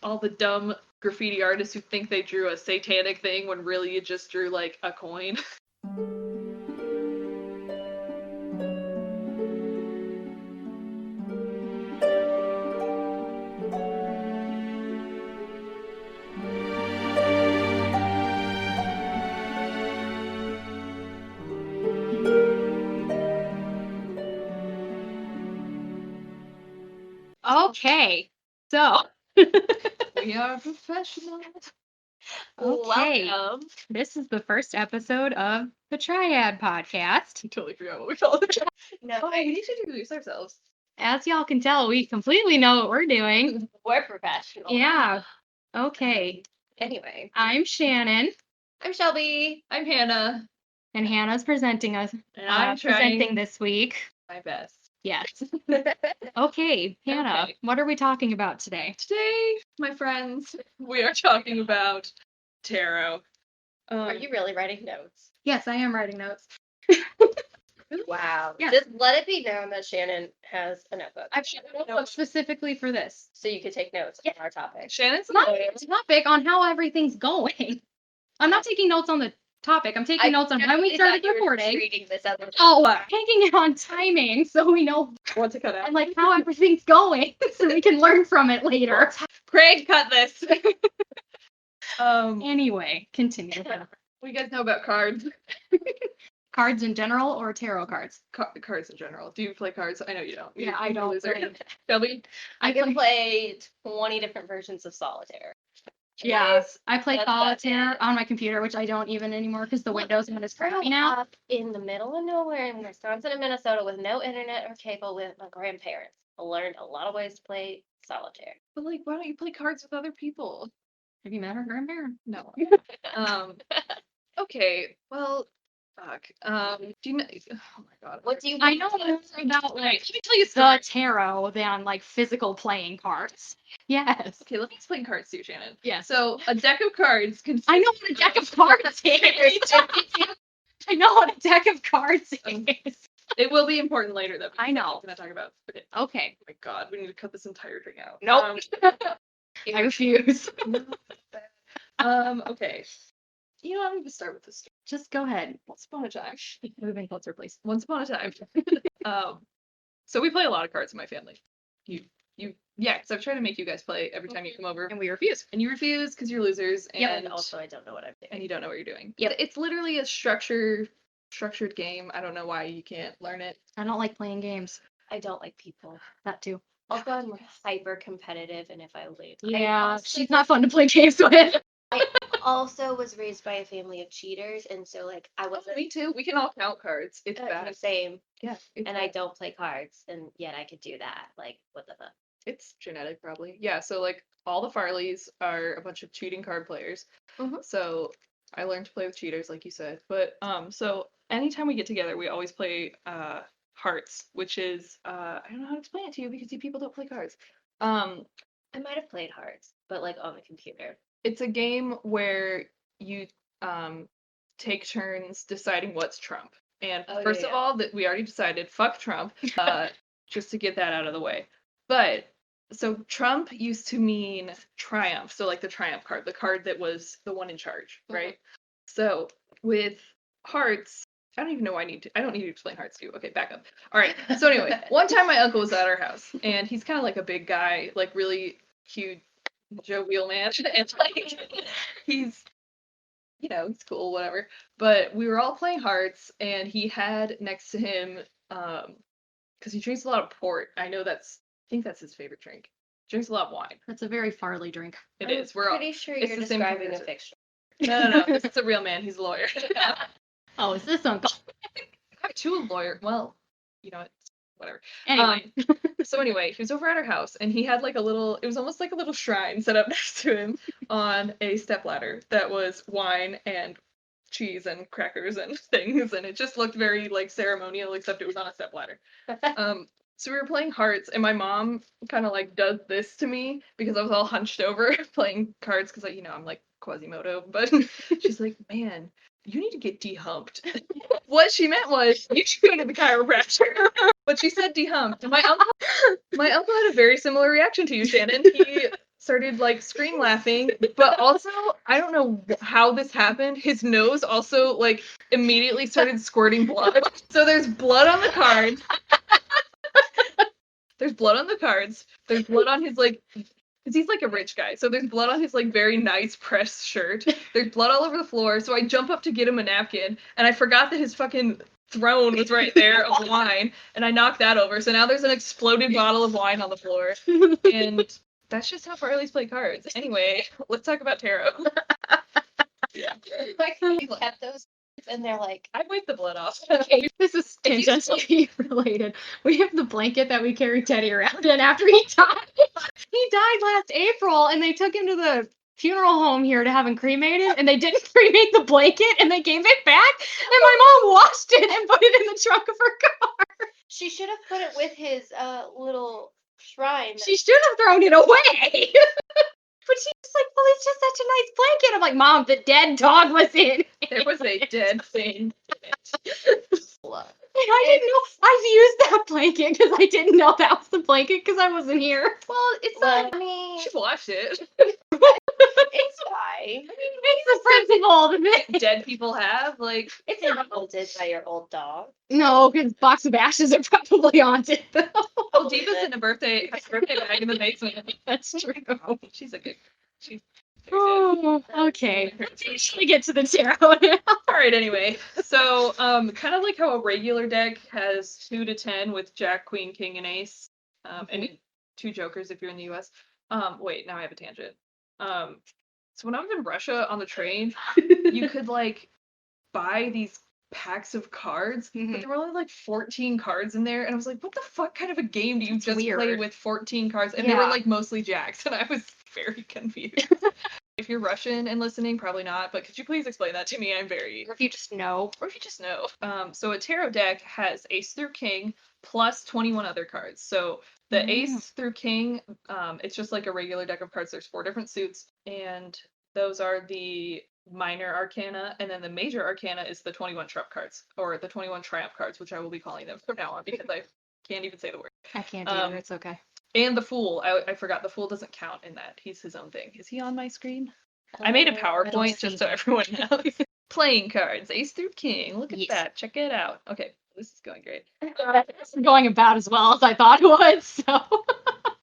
all the dumb graffiti artists who think they drew a satanic thing when really you just drew, like, a coin. Okay, so We are professionals. okay, Welcome. this is the first episode of the Triad podcast. I totally forgot what we called it. No, Why? We need to introduce ourselves. As y'all can tell, we completely know what we're doing. we're professional. Yeah. Okay. Anyway, I'm Shannon, I'm Shelby. I'm Hannah, and Hannah's presenting us. and I'm presenting trying this week. my best. Yes. Okay, Hannah, Okay. what are we talking about today? Today, my friends, we are talking about tarot. Are you really writing notes? Yes, I am writing notes. Wow. Yes. Just let it be known that Shannon has a notebook. I've got a notebook specifically for this. So you can take notes on our topic. Shannon's Not lawyer. a topic on how everything's going. I'm not taking notes on the topic. I'm taking notes on when we started recording. Reading this other Oh, taking it on timing so we know What to cut out? and like how everything's going so we can learn from it later. Craig, cut this. Anyway, continue. What do you guys know about cards? Cards in general or tarot cards? Cards in general. Do you play cards? I know you don't. Yeah, I You're a don't loser. play. Shelby? I can play 20 different versions of solitaire. Yeah, I play That's about solitaire it. on my computer, which I don't even anymore because the Look, Windows one is We're crappy now. up in the middle of nowhere in Wisconsin and Minnesota with no internet or cable with my grandparents. I learned a lot of ways to play solitaire. But like, why don't you play cards with other people? Have you met her grandparent? No. Okay. Well, fuck. Do you know? Oh my god. What do you I know more about Right, like let me tell you the something. tarot than like physical playing cards. Yes. Okay, let me explain cards to you, Shannon. Yeah. So a deck of cards consists I know what a deck of cards is. I know what a deck of cards is. It will be important later, though. I know. We're gonna talk about. Okay. Okay. Oh my god, we need to cut this entire thing out. Nope. I refuse. Okay. You know, I'm gonna start with this story. Just go ahead. Once upon a time. Move in closer, please. Once upon a time. So we play a lot of cards in my family. Yeah, because I've tried to make you guys play every time you come over, And we refuse. and you refuse because you're losers, Yep. and And also, I don't know what I'm doing. and you don't know what you're doing. Yep. It's literally a structured game. I don't know why you can't learn it. I don't like playing games. I don't like people. That too. Also, I'm hyper competitive, and if I lose, Yeah, she's not fun to play games with. I also was raised by a family of cheaters, and so like I wasn't Me too. We can all count cards. It's the bad. same, Yeah. It's and I bad. don't play cards, and yet I could do that. Like, what the fuck? It's genetic, probably. Yeah. So like all the Farleys are a bunch of cheating card players. Mhm. So I learned to play with cheaters, like you said. But so anytime we get together, we always play hearts, which is I don't know how to explain it to you because you people don't play cards. I might have played hearts, but like on the computer. It's a game where you take turns deciding what's Trump. And Oh, first yeah, of yeah. all, that we already decided, fuck Trump, just to get that out of the way. But so Trump used to mean triumph, so like the triumph card, the card that was the one in charge, Mhm. right? So with hearts, I don't even know why I don't need to explain hearts to you. Okay, back up. All right. So anyway, one time my uncle was at our house, and he's kind of like a big guy, like really cute, jovial man, and like he's he's cool, whatever. But we were all playing hearts, and he had next to him, because he drinks a lot of port. I think that's his favorite drink. Drinks a lot of wine. That's a very Farley drink. It I'm is. We're all. pretty sure it's you're the same describing a character. fiction. No. This is a real man. He's a lawyer. Oh, is this uncle? To a lawyer. Well, whatever. Anyway. So anyway, he was over at our house, and he had like it was almost like a little shrine set up next to him on a stepladder that was wine and cheese and crackers and things, and it just looked very like ceremonial, except it was on a stepladder. So we were playing hearts, and my mom kind of like does this to me because I was all hunched over playing cards because I'm like Quasimodo, but she's like, man, you need to get dehumped. What she meant was you should go to the chiropractor. But she said dehumped. My uncle had a very similar reaction to you, Shannon. He started like scream laughing, but also I don't know how this happened. His nose also like immediately started squirting blood. So there's blood on the card. There's blood on the cards. There's blood on his like because he's like a rich guy. So there's blood on his like very nice pressed shirt. There's blood all over the floor. So I jump up to get him a napkin and I forgot that his fucking throne was right there of wine and I knocked that over. So now there's an exploded bottle of wine on the floor. And that's just how Farley's play cards. Anyway, let's talk about tarot. Yeah. Like you kept those and they're like, I wiped the blood off. Okay, this is If you- tangentially related. We have the blanket that we carry Teddy around in after he died. He died last April, and they took him to the funeral home here to have him cremated, and they didn't cremate the blanket, and they gave it back, and my mom washed it and put it in the trunk of her car. she should have put it with his little shrine. She should have thrown it away. But she's like, well, it's just such a nice blanket. I'm like, Mom, the dead dog was in. There was a dead thing in it. And I didn't know. I've used that blanket because I didn't know that was the blanket because I wasn't here. Well, it's Well, not. I mean, She washed it. it's fine. It's the principle of it. Dead people have like. It's not haunted by your old dog. No, because box of ashes are probably haunted. Oh, Diva's in a birthday bag in the basement. That's true. She's a good. She's. Oh, okay. Let's get to the tarot now. All right. Anyway, so kind of like how a regular deck has 2 to 10 with Jack, Queen, King, and Ace, and 2 jokers if you're in the U.S. Wait, now I have a tangent. So when I was in Russia on the train, you could like buy these packs of cards, but there were only like 14 cards in there, and I was like, what the fuck kind of a game do you That's just play weird. with 14 cards? And they were Yeah. like mostly jacks, and I was very confused. If you're Russian and listening, probably not, but could you please explain that to me? I'm very Or if you just know. or if you just know. So a tarot deck has ace through king plus 21 other cards. So the ace through king, it's just like a regular deck of cards. There's 4 different suits, and those are the minor arcana, and then the major arcana is the 21 trump cards, or the 21 triumph cards, which I will be calling them from now on because I can't even say the word. I can't either. It's okay. And the fool, I forgot, the fool doesn't count in that. He's his own thing. Is he on my screen? I made a PowerPoint just so everyone knows. Playing cards, ace through king. Look at Yes. that. Check it out. Okay, this is going great. It's going about as well as I thought it would, so.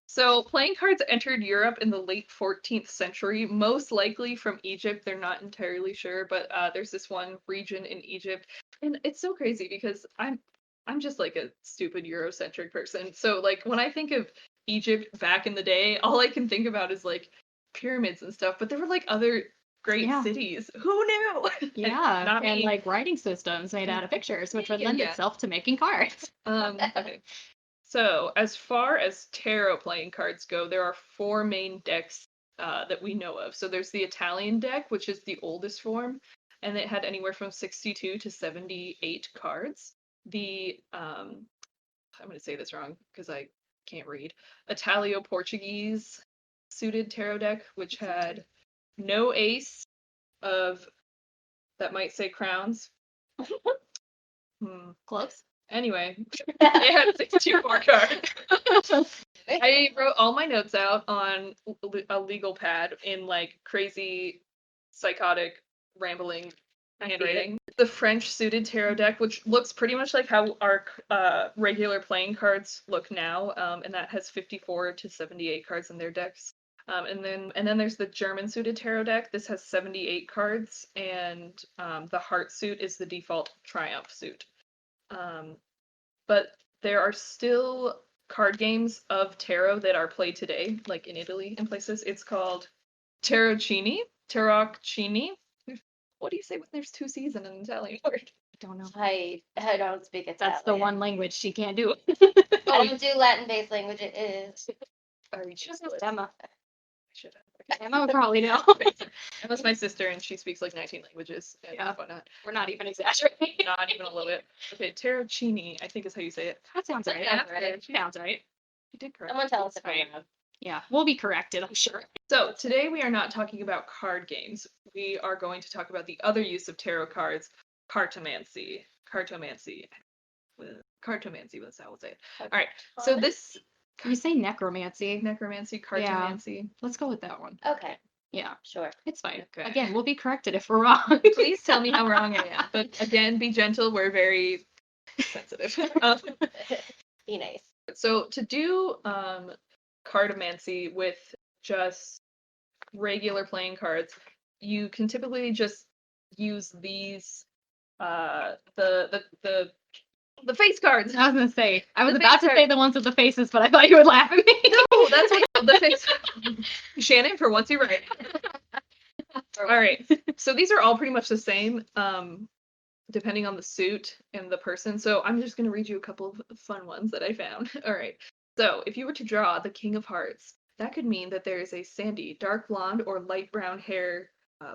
So playing cards entered Europe in the late 14th century, most likely from Egypt. They're not entirely sure, but there's this one region in Egypt, and it's so crazy because I'm just like a stupid Eurocentric person. So like when I think of Egypt back in the day, all I can think about is like pyramids and stuff, but there were like other great Yeah. cities. Who knew? Yeah, not and me. like writing systems made out of pictures, which would Yeah, lend yeah. itself to making cards. Okay. So as far as tarot playing cards go, there are 4 main decks that we know of. So there's the Italian deck, which is the oldest form, and it had anywhere from 62 to 78 cards. The I'm going to say this wrong because I can't read. Italio-Portuguese suited tarot deck, which had no ace of that might say crowns. Close. Anyway, it had 64 cards. I wrote all my notes out on a legal pad in like crazy, psychotic, rambling handwriting. The French suited tarot deck, which looks pretty much like how our regular playing cards look now, and that has 54 to 78 cards in their decks. And then there's the German suited tarot deck. This has 78 cards, and the heart suit is the default triumph suit. But there are still card games of tarot that are played today, like in Italy and places. It's called Tarocchini. Tarocchini. What do you say when there's 2 C's in an Italian word? I don't know. I don't speak Italian. That's the one language she can't do. I don't do Latin-based language. It is. Are you She just doesn't know Emma. I should have. Emma would probably know. Emma's my sister, and she speaks like 19 languages and Yeah. whatnot. We're not even exaggerating. Not even a little bit. Okay, Tarocchini, I think is how you say it. That sounds right. Sounds right. Sounds right. You did correct. Someone tell us if Right. I'm wrong. Yeah, we'll be corrected, I'm sure. So today we are not talking about card games. We are going to talk about the other use of tarot cards, cartomancy. Cartomancy. Cartomancy, that's how we'll say it. All right. So this You say necromancy. necromancy, Yeah. cartomancy. Let's go with that one. Okay, Yeah, sure. it's fine. Okay. Again, we'll be corrected if we're wrong. Please tell me how wrong I am. But again, be gentle. We're very sensitive. Be nice. So to do cartomancy with just regular playing cards, you can typically just use these the face cards. I was gonna say, I was The about face to say the ones with the faces, but I thought you would laugh at me. No, that's what the face. Shannon, for once you're right. All right. So these are all pretty much the same, depending on the suit and the person. So I'm just gonna read you a couple of fun ones that I found. All right. So if you were to draw the King of Hearts, that could mean that there is a sandy, dark blonde, or light brown hair,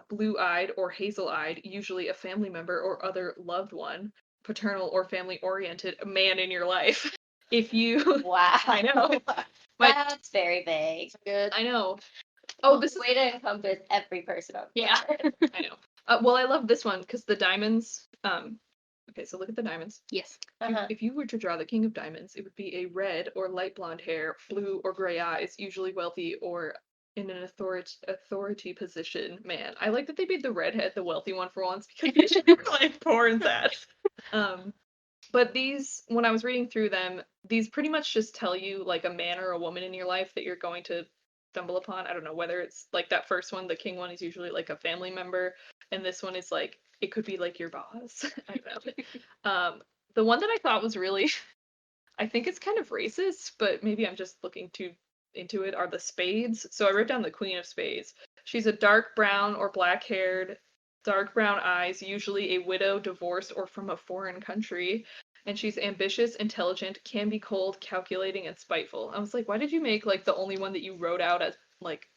blue-eyed or hazel-eyed, usually a family member or other loved one, paternal or family-oriented man in your life. If you, Wow. I know. That's very vague. Good. I know. Oh, this is way to encompass every person on the Yeah. card. I know. Well, I love this one because the diamonds. Okay, so look at the diamonds. Yes. Uh-huh. If you were to draw the King of Diamonds, it would be a red or light blonde hair, blue or gray eyes, usually wealthy or in an authority position man. I like that they made the redhead the wealthy one for once because they should be like poor and sad. But these, when I was reading through them, these pretty much just tell you like a man or a woman in your life that you're going to stumble upon. I don't know whether it's like that first one, the king one is usually like a family member, and this one is like it could be like your boss. I don't know. The one that I thought was really, I think it's kind of racist, but maybe I'm just looking too into it, are the spades. So I wrote down the Queen of Spades. She's a dark brown or black haired, dark brown eyes, usually a widow, divorced, or from a foreign country. And she's ambitious, intelligent, can be cold, calculating, and spiteful. I was like, why did you make like the only one that you wrote out as like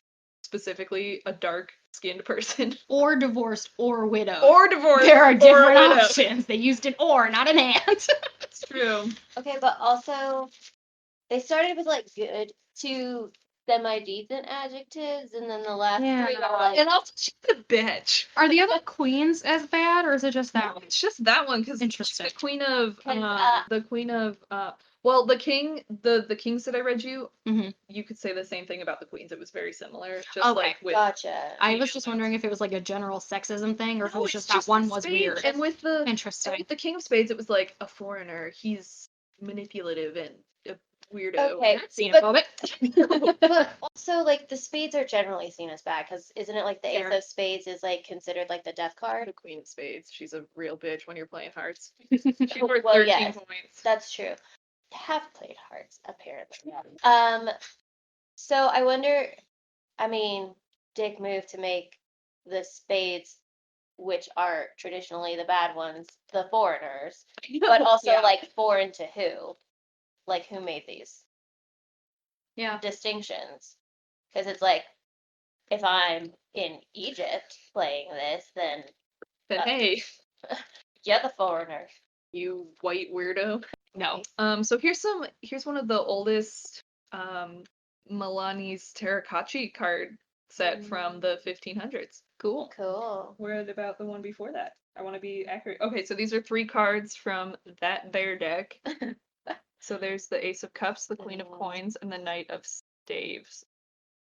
specifically a dark skinned person? Or divorced or widowed. Or divorced. There are or different widow. options. They used an or, not an and. It's true. Okay, but also they started with like good to semi-decent adjectives, and then the last three Yeah. are like And also, she's a bitch. Are the other queens as bad, or is it just that No, one? it's just that one because Interesting. the queen of 'Cause, the queen of well the king the kings that I read you Mhm. you could say the same thing about the queens. It was very similar, just Okay. like with gotcha. I female was just wondering if it was like a general sexism thing, or if it No, was it's just that one the was spades. weird. And with the Interesting. king of spades, it was like a foreigner. He's manipulative and a weirdo. Okay, Xenophobic. but also like the spades are generally seen as bad because isn't it like the Fair. ace of spades is like considered like the death card? The queen of spades. She's a real bitch when you're playing hearts. She's worth Well, 13 yes. points. That's true. Have played hearts apparently. So I wonder. I mean, dick move to make the spades, which are traditionally the bad ones, the foreigners, but also Yeah. like foreign to who? Like who made these Yeah. distinctions? Because it's like if I'm in Egypt playing this, then But hey, you're the foreigner. you white weirdo. No. So here's one of the oldest Milani's Terracotta card set from the 1500s. Cool. Cool. What about the one before that? I want to be accurate. Okay, so these are 3 cards from that bear deck. So there's the Ace of Cups, the Queen of Coins, and the Knight of Staves.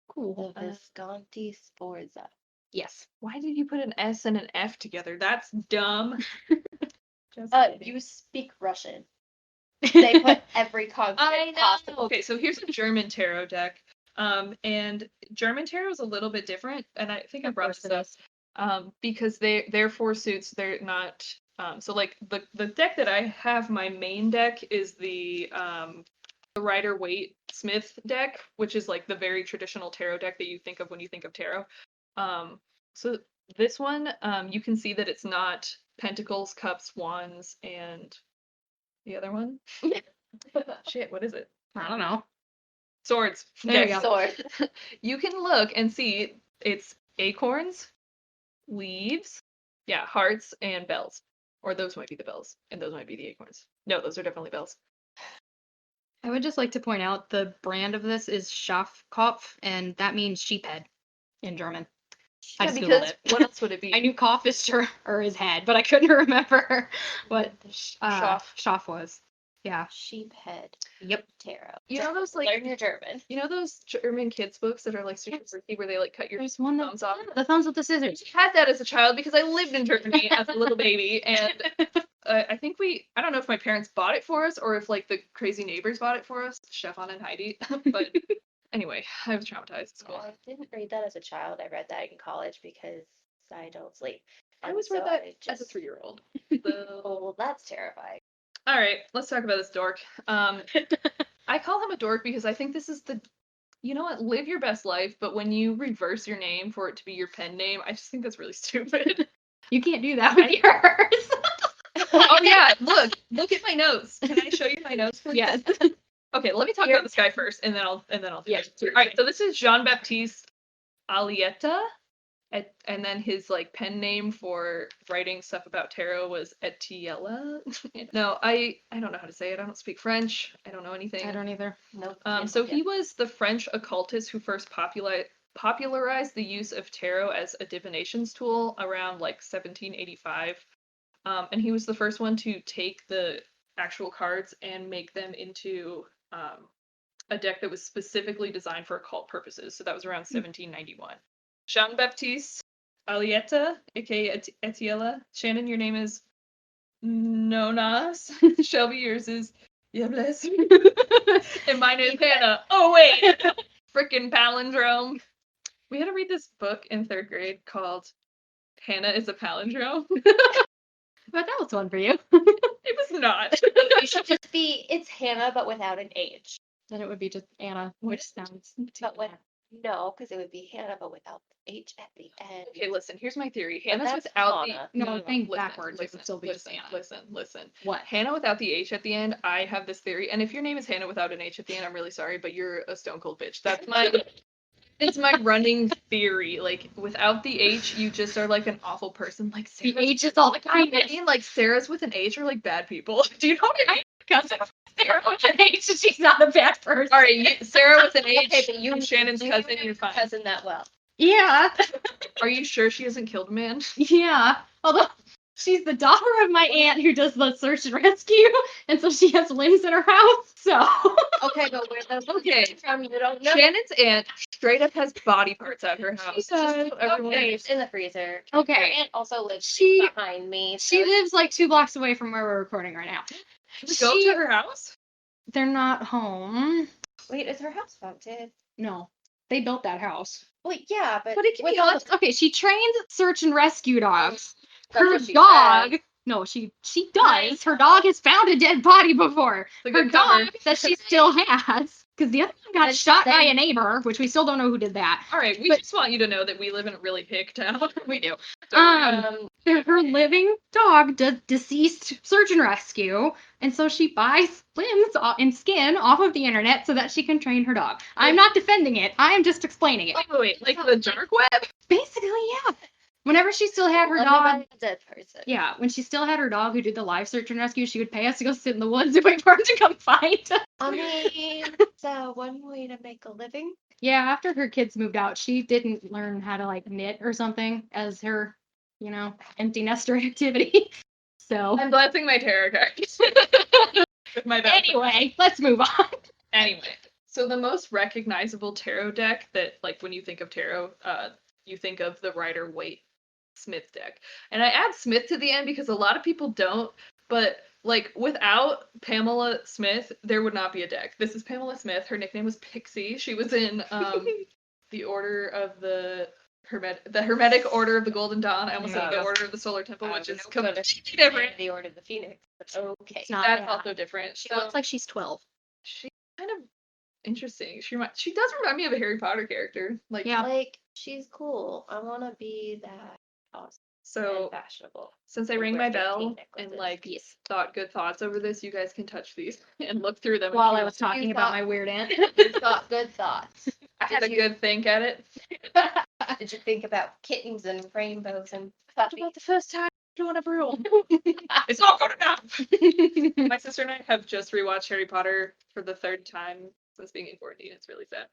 Cool. The Visconti Sforza. Yes. Why did you put an S and an F together? That's dumb. Just kidding. You speak Russian. They put every consonant possible. Okay, so here's a German tarot deck. And German tarot is a little bit different, and I think I brought course this it up. Because their 4 suits, they're not so like the deck that I have, my main deck is the Rider Waite Smith deck, which is like the very traditional tarot deck that you think of when you think of tarot. So this one, you can see that it's not Pentacles, Cups, Wands, and the other one. Shit, what is it? I don't know. Swords. There you Yes. go. Sword. You can look and see it's acorns, leaves, yeah, hearts, and bells. Or those might be the bells, and those might be the acorns. No, those are definitely bells. I would just like to point out the brand of this is Schafkopf, and that means sheephead in German. I Yeah, just Googled because it. what else would it be? I knew Kopf is or his head, but I couldn't remember what Schaff. Schaff was. Yeah. Sheephead Yep. tarot. You know those like Learn your German. you know those German kids books that are like super Yes. freaky where they like cut your There's one thumbs off? the thumbs with the scissors. I had that as a child because I lived in Germany as a little baby, and I think I don't know if my parents bought it for us or if like the crazy neighbors bought it for us, Stefan and Heidi. But anyway, I was traumatized at school. I didn't read that as a child. I read that in college because I don't sleep. I And always read so that I as a just 3-year-old. Oh, So, well, that's terrifying. all right, let's talk about this dork. I call him a dork because I think this is you know what, live your best life, but when you reverse your name for it to be your pen name, I just think that's really stupid. You can't do that with yours. Oh yeah, look at my notes. Can I show you my notes, please? Yes. Okay, let me talk about this guy first, and then I'll Yeah, All right, so this is Jean-Baptiste Alietta, and then his like pen name for writing stuff about tarot was Etiella. No, I don't know how to say it. I don't speak French. I don't know anything. I don't either. Nope. So he was the French occultist who first popularized the use of tarot as a divinations tool around like 1785. And he was the first one to take the actual cards and make them into a deck that was specifically designed for occult purposes. So that was around 1791. Jean-Baptiste Alietta, aka Etiella. Shannon, your name is Nonas. Shelby, yours is Yeah, bless. And mine is Hannah. Oh wait, freaking palindrome. We had to read this book in 3rd grade called Hannah is a Palindrome. But that was one for you. It was not. You should just be, it's Hannah, but without an H. Then it would be just Anna, which sounds But with, no, because it would be Hannah, but without the H at the end. Okay, listen, here's my theory. But Hannah's that's without Hannah. the No, think listen, backwards, it would still be just listen, Anna. listen. what? Hannah without the H at the end, I have this theory, and if your name is Hannah without an H at the end, I'm really sorry, but you're a stone cold bitch. That's my it's my running theory. Like without the H, you just are like an awful person. Like The Sarah's, H is all the you know what I kindness. mean? Like Sarah's with an H are like bad people. Do you know what I mean? Cousin Sarah with an H, and she's not a bad person. All right, Sarah with an H. Okay, but you, Shannon's you cousin. know You're fine. cousin that well. Yeah. Are you sure she hasn't killed a man? Yeah. Although she's the daughter of my aunt who does the search and rescue, and so she has limbs in her house. So Okay, but where those Okay. from, you don't know. Shannon's aunt straight up has body parts at her house. She does. Just so everyone Okay, knows. it's in the freezer. Okay. Her aunt also lives She- behind me. she lives like 2 blocks away from where we're recording right now. Can we go She- to her house? They're not home. Wait, is her house haunted? No. They built that house. Well, yeah, but But it can with be all honest. Okay, she trains search and rescue dogs. That's Her what she dog. said. No, she does. Her dog has found a dead body before. It's a Her good cover. dog that she still has. Because the other one got But shot by they- a neighbor, which we still don't know who did that. All right, we But- just want you to know that we live in a really hick town. We do. So, Her living dog does deceased search and rescue, and so she buys limbs and skin off of the internet so that she can train her dog. I'm not defending it. I am just explaining it. wait, like the dark web? Basically, yeah. Whenever she still had her Let me dog, buy a dead person. yeah, when she still had her dog who did the live search and rescue, she would pay us to go sit in the woods and wait for her to come find us. I mean, so one way to make a living. Yeah, after her kids moved out, she didn't learn how to like knit or something as her, empty nester activity. So I'm blessing my tarot cards. With my belt. anyway, let's move on. Anyway, so the most recognizable tarot deck that, like, when you think of tarot, you think of the Rider Waite Smith deck. And I add Smith to the end because a lot of people don't, but like without Pamela Smith, there would not be a deck. This is Pamela Smith. Her nickname was Pixie. She was in the Order of the Hermetic Order of the Golden Dawn. I almost said the Yeah. Order of the Solar Temple, which is gonna completely different. The Order of the Phoenix. But okay. It's not That's bad. also different. She So looks like she's 12. she's kind of interesting. She does remind me of a Harry Potter character. Like, Yeah. Like, she's cool. I want to be that awesome so and fashionable. since I and rang wear my bell 15 and necklaces. like Yes. thought good thoughts over this, you guys can touch these and look through them. While if I you was want. talking You about thought- my weird aunt. You thought good thoughts. I had a Did you- good think at it. Did you think about kittens and rainbows and Thought puppies? about the first time doing a broom. It's not good enough. My sister and I have just rewatched Harry Potter for the 3rd time since being in quarantine. It's really sad.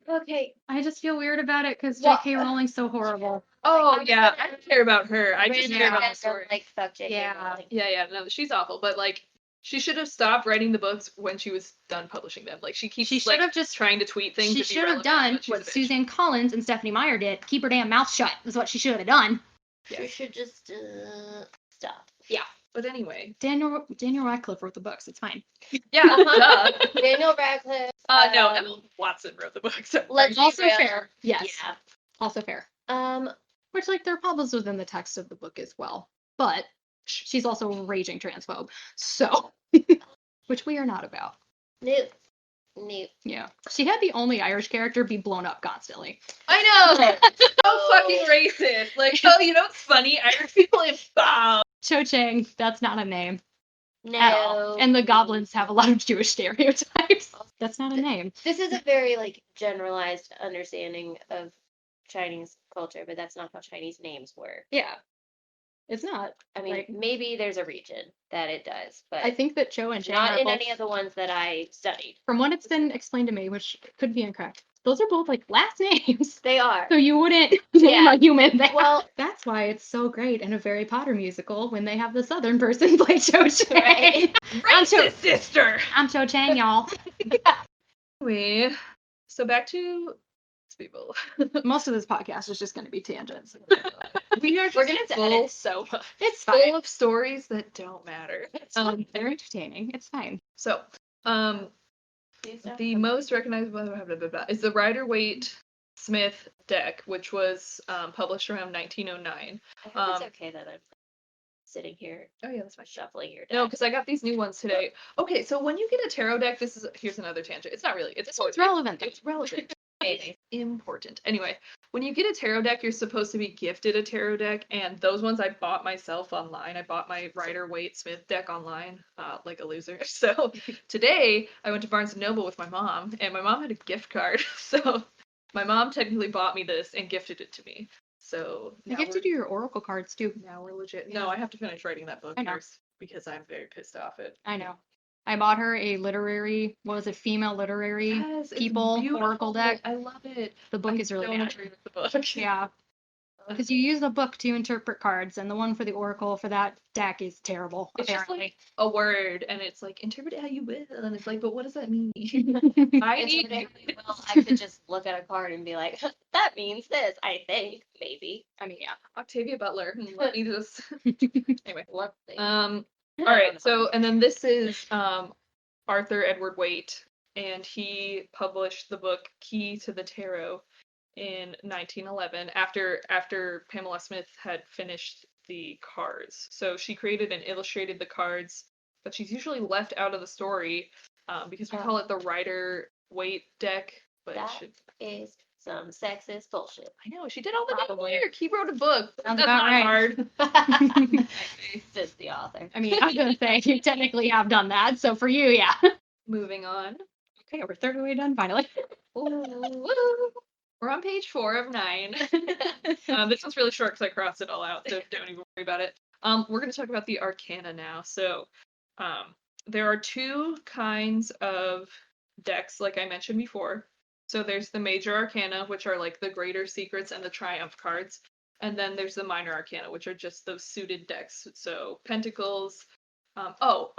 Okay. I just feel weird about it because What? J.K. Rowling's so horrible. Oh yeah, I don't care about her. I just Random care about the fandom, story. like fuck J.K. Yeah. Rowling. Yeah, no, she's awful. But like, She should have stopped writing the books when she was done publishing them. Like she keeps She should have just trying to tweet things. She to be should have relevant, done but she's a what bitch. Suzanne Collins and Stephanie Meyer did. Keep her damn mouth shut is what she should have done. You Yes. should just stop. Yeah. But anyway, Daniel Radcliffe wrote the books. It's fine. yeah. duh. Daniel Radcliffe. No, Emma Watson wrote the books. Let's Also be real. fair. Yes. Yeah. Also fair. Um. Which, like, they're published within the text of the book as well. But she's also a raging transphobe. So, which we are not about. Nope. Yeah. She had the only Irish character be blown up constantly. I know. So fucking racist. Like, oh, you know what's funny? Irish people involved. Cho Chang, that's not a name No. at all. And the goblins have a lot of Jewish stereotypes. That's not a name. This is a very like generalized understanding of Chinese culture, but that's not how Chinese names work. Yeah. It's not. I mean, Like, maybe there's a region that it does, but I think that Cho and Chang not are in both, any of the ones that I studied. from what it's been explained to me, which could be incorrect, those are both like last names. They are. So you wouldn't name Yeah. a human there. Well, That's why it's so great in a Harry Potter musical when they have the Southern person play Cho Chang. right. I'm Cho, Racist sister. I'm Cho Chang, y'all. Anyway, so back to people. Most of this podcast is just going to be tangents. We are We're just gonna have to full, edit so much. It's fine. full of stories that don't matter. They're entertaining. It's fine. So, the most recognizable is the Rider-Waite-Smith deck, which was published around 1909. I hope it's okay that I'm sitting here Oh yeah, that's fine. shuffling your deck. No, because I got these new ones today. Okay, so when you get a tarot deck, here's another tangent. It's not really. This one's relevant. It's relevant. Amazing. It's important. Anyway, when you get a tarot deck, you're supposed to be gifted a tarot deck, and those ones I bought myself online. I bought my Rider-Waite-Smith deck online, like a loser. So today I went to Barnes & Noble with my mom, and my mom had a gift card. So my mom technically bought me this and gifted it to me. So I now gifted you your oracle cards too. now we're legit. Yeah. No, I have to finish writing that book I know. first because I'm very pissed off at. I know. I bought her a female literary Yes, it's people beautiful. oracle deck. I love it. The book I is really don't bad. agree with the book. Yeah. Because you use the book to interpret cards, and the one for the oracle for that deck is terrible, It's just apparently. like a word, and it's like interpret it how you will, and it's like, but what does that mean? I need. Well, I could just look at a card and be like, that means this, I think, maybe. I mean, yeah. Octavia Butler. Let me just. Anyway. Lovely. All right. So, and then this is Arthur Edward Waite, and he published the book Key to the Tarot in 1911 after Pamela Smith had finished the cards. So she created and illustrated the cards, but she's usually left out of the story because we call it the Rider-Waite deck. But That should, is some sexist bullshit. I know she did all the damn Probably. work. He wrote a book. Sounds That's about not right. hard. Says the author. I mean, I was going to say, you technically have done that, so for you, yeah. Moving on. Okay, we're third way done, finally. We're on page 4 of 9. This one's really short because I crossed it all out, so don't even worry about it. We're going to talk about the arcana now. So, there are 2 kinds of decks, like I mentioned before. So there's the major arcana, which are like the greater secrets and the triumph cards. And then there's the minor arcana, which are just those suited decks. So pentacles.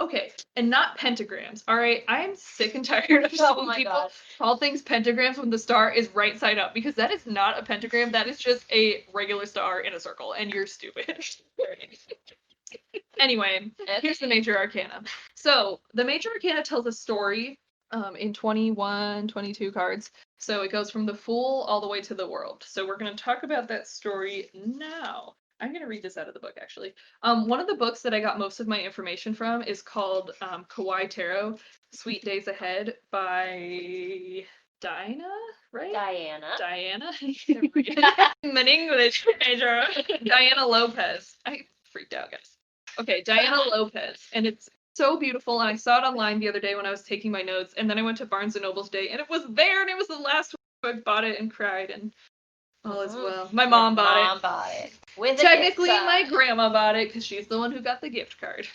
Okay. And not pentagrams. All right. I am sick and tired of Oh some my people gosh. call things pentagrams when the star is right side up, because that is not a pentagram. That is just a regular star in a circle, and you're stupid. Anyway, here's the major arcana. So the major arcana tells a story in 21, 22 cards. So it goes from the Fool all the way to the World. So we're going to talk about that story now. I'm going to read this out of the book, actually. One of the books that I got most of my information from is called Kawaii Tarot, Sweet Days Ahead by Dinah, right? Diana. I'm an English major. Diana Lopez. I freaked out, guys. Okay, Diana Lopez. And it's so beautiful. And I saw it online the other day when I was taking my notes. And then I went to Barnes & Noble's day, and it was there, and it was the last one. I bought it and cried, and all is well. My mom bought it. With Technically, a gift my card. grandma bought it because she's the one who got the gift card.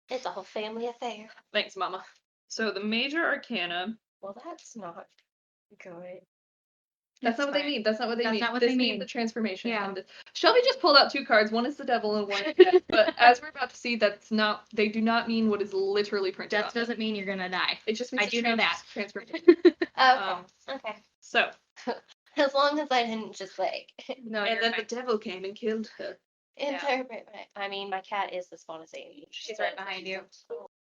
It's a whole family affair. Thanks, Mama. So the major arcana. Well, that's not good. That's It's not what they fine. mean. That's not what they That's mean. not what This they means mean. the transformation. Yeah. And Shelby just pulled out 2 cards. One is the devil and one is death. But as we're about to see, that's not. They do not mean what is literally printed. Death on them. doesn't mean you're gonna die. It just means I do know that. transformation. Okay. Okay. So, As long as I didn't just like No, and you're then fine. the devil came and killed her. interpret my. I mean, my cat is the spawnest age. She's right behind you.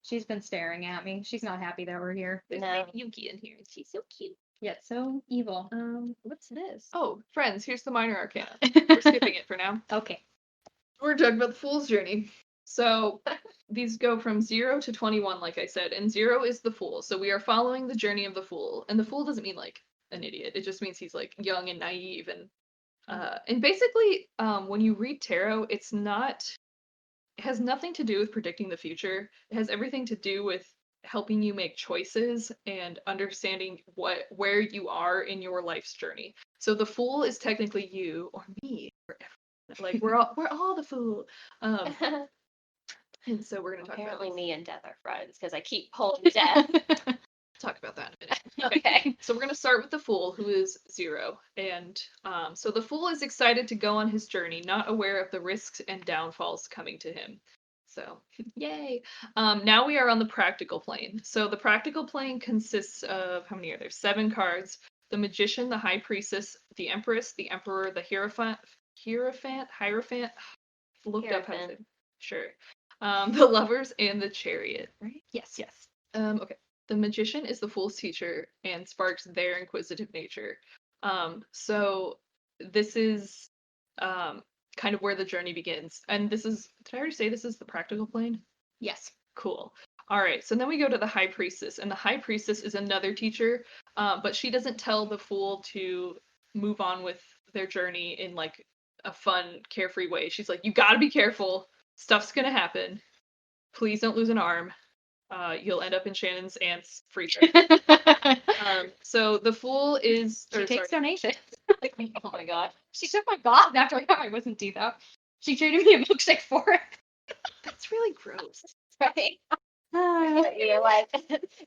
She's been staring at me. She's not happy that we're here. There's No. baby Yuki in here. She's so cute. Yet so evil. What's this? Oh, friends, here's the minor arcana. We're skipping it for now. Okay. We're talking about the Fool's Journey. So these go from 0 to 21, like I said, and 0 is the Fool. So we are following the journey of the Fool, and the Fool doesn't mean like an idiot. It just means he's like young and naive, and basically, when you read tarot, it has nothing to do with predicting the future. It has everything to do with helping you make choices and understanding where you are in your life's journey. So the Fool is technically you or me or everyone. Like we're all the Fool. And so we're gonna talk Apparently, about me and Death are friends because I keep pulling Death. talk about that in a minute. Okay. So we're gonna start with the Fool, who is 0, and so the Fool is excited to go on his journey, not aware of the risks and downfalls coming to him. So yay! Now we are on the practical plane. So the practical plane consists of how many are there? 7 cards: the Magician, the High Priestess, the Empress, the Emperor, the Hierophant. Looked up how to say. Hierophant. Sure. The Lovers and the Chariot. Right? Yes. Yes. Okay. The Magician is the Fool's teacher and sparks their inquisitive nature. So this is kind of where the journey begins. And this is, did I already say this is the practical plane? Yes. Cool. All right, so then we go to the High Priestess, and the High Priestess is another teacher, but she doesn't tell the Fool to move on with their journey in like a fun, carefree way. She's like, you gotta be careful. Stuff's gonna happen. Please don't lose an arm. You'll end up in Shannon's aunt's freezer. So the Fool is. She takes donations. Oh my god. She took my gauze after I got my wisdom teeth out. She traded me a milkshake for it. That's really gross. Right? You're like,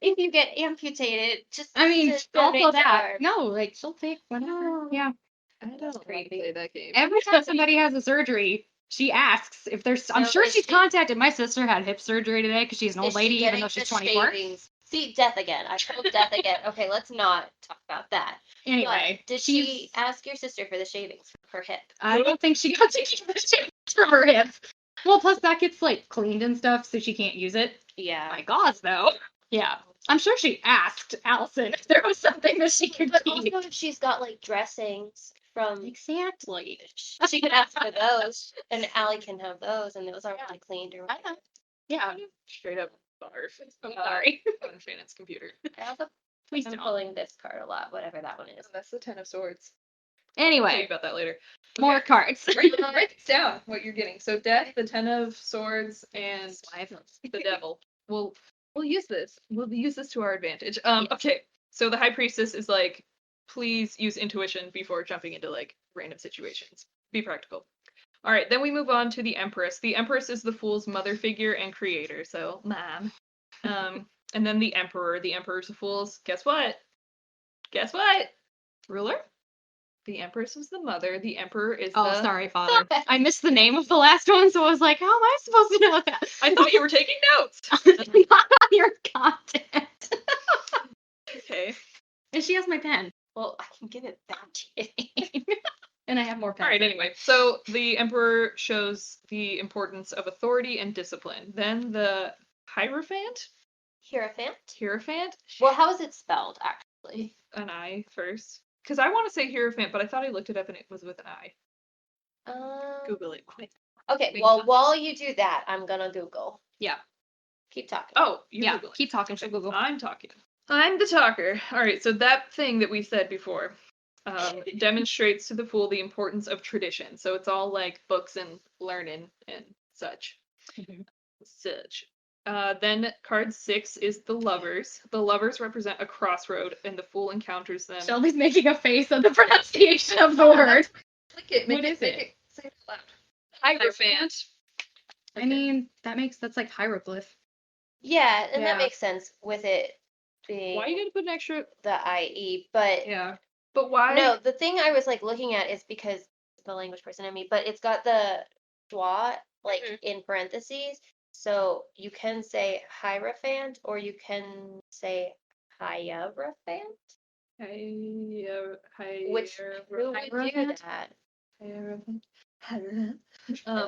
if you get amputated, just I mean, to also donate that. arm. No, like she'll take whatever. No. Yeah. I don't want to creepy. play that game. Every time somebody has a surgery, she asks if there's. I'm No, sure but she's she- contacted. My sister had hip surgery today because she's an old Is she lady, even getting though she's the 24. shavings? See, Death again. I told Death again. Okay, let's not talk about that. Anyway, But did she's. she ask your sister for the shavings for her hip? I don't think she got to keep the shavings from her hip. Well, plus that gets like cleaned and stuff, so she can't use it. Yeah. My gauze, though. Yeah. I'm sure she asked Allison if there was something that she could But keep. also, if she's got like dressings from, Exactly. she can ask for those, and Allie can have those, and those aren't like cleaned or whatever. Yeah. Straight up barf. I'm sorry. On Shannon's computer. I also Please I'm don't. pulling this card a lot, whatever that one is. That's the 10 of Swords. I'll tell you Anyway, about that later. more Okay. cards. Write this down, what you're getting. So Death, the 10 of Swords, and the Devil. We'll use this. We'll use this to our advantage. Okay. So the High Priestess is like, please use intuition before jumping into like random situations. Be practical. All right, then we move on to the Empress. The Empress is the Fool's mother figure and creator, so mom. And then the Emperor. The Emperor's the Fool's. Guess what? Guess what? Ruler. The Empress was the mother. The Emperor is Oh, the. sorry, Father. I missed the name of the last one, so I was like, how am I supposed to know that? I thought you were taking notes. Not on your content. Okay. And she has my pen. Well, I can give it back to you. And I have more pens. All right, anyway. So the Emperor shows the importance of authority and discipline. Then the Hierophant? Hierophant? Well, how is it spelled, actually? An I first. Because I want to say Hierophant, but I thought I looked it up and it was with an I. Google it. Okay, Make well, sense. while you do that, I'm gonna Google. Yeah. Keep talking. Oh, you Yeah, Google it. keep talking. She'll Google. I'm talking. I'm the talker. All right, so that thing that we said before demonstrates to the Fool the importance of tradition. So it's all like books and learning and such. Mhm. Then card 6 is the Lovers. The Lovers represent a crossroad, and the Fool encounters them. Shelby's making a face at the pronunciation of the word. Click it. What is it? Say it loud. Hierophant. I mean, that's like hieroglyph. Yeah, and Yeah. that makes sense with it being Why you gotta put an extra? the IE, but Yeah. But why? No, the thing I was like looking at is because the language person in me, but it's got the schwa like in parentheses. So you can say hierophant or you can say hierophant. Which who would do Hierophant? that? Hierophant.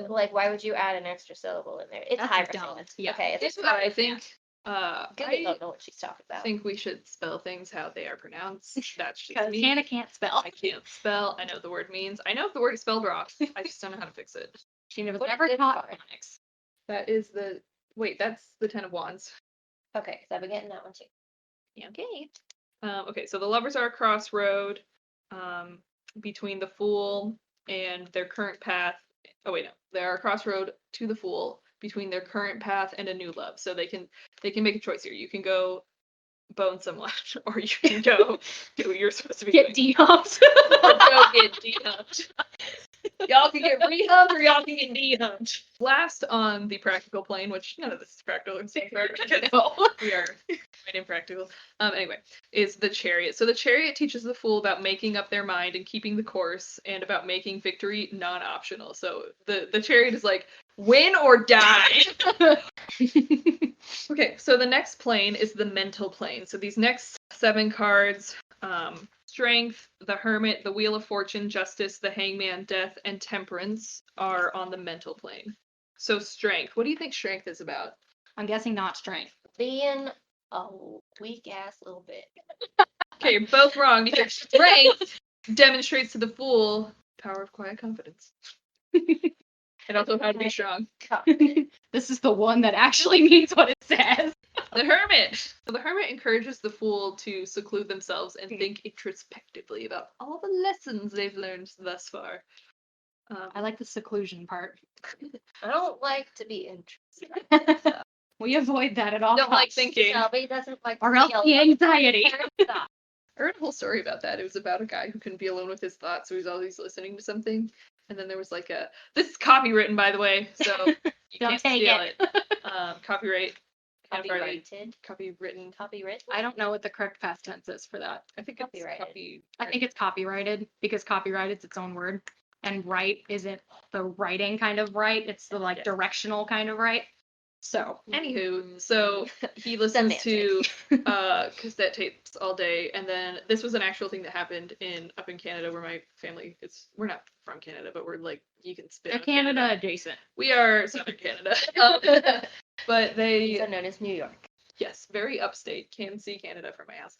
Like, why would you add an extra syllable in there? It's That's hierophant. dumb. Yeah. Okay, This it's is what I hierophant. think. Google I don't know what she's talking about. think we should spell things how they are pronounced. That's just Because me. Hannah can't spell. I can't spell. I know what the word means. I know if the word is spelled wrong. I just don't know how to fix it. She was What is never this taught card? phonics. That is the wait. That's the Ten of Wands. Okay, because I've been getting that one too. Okay. Okay. So the lovers are a crossroad between the Fool and their current path. Oh wait, no. They are a crossroad to the Fool between their current path and a new love. So they can make a choice here. You can go bone someone, or you can go do what you're supposed to be Get doing. de-humped. Or go get de-humped. Y'all can get re-humped or y'all can get de-humped. Last on the practical plane, which none of this is practical because No. we are quite impractical. Anyway, is the Chariot. So the Chariot teaches the Fool about making up their mind and keeping the course, and about making victory non-optional. So the Chariot is like, win or die. Okay, so the next plane is the mental plane. So these next 7 cards, Strength, the Hermit, the Wheel of Fortune, Justice, the Hangman, Death, and Temperance are on the mental plane. So Strength, what do you think Strength is about? I'm guessing not strength. Being a weak ass little bit. Okay, you're both wrong because Strength demonstrates to the Fool power of quiet confidence. And also how to be strong. This is the one that actually means what it says. The Hermit. So the Hermit encourages the Fool to seclude themselves and think introspectively about all the lessons they've learned thus far. I like the seclusion part. I don't like to be interested. We avoid that at all Don't like costs. thinking. Shelby doesn't like Or to else be the alone. anxiety. I heard a whole story about that. It was about a guy who couldn't be alone with his thoughts, so he was always listening to something. And then there was like this is copywritten, by the way, so you Don't can't take steal it. Copyright. Copyrighted. Copywritten. Copyright. I don't know what the correct past tense is for that. I think Copyrighted. I think it's copyrighted because copyright is its own word. And right isn't the writing kind of right. It's the like Yes. directional kind of right. So Anywho, so he listens to cassette tapes all day, and then this was an actual thing that happened up in Canada where my family is. We're not from Canada, but we're like, you can spit they're on Canada adjacent. We are Southern Canada. But These they, are known as New York. yes, very upstate. Can see Canada from my house.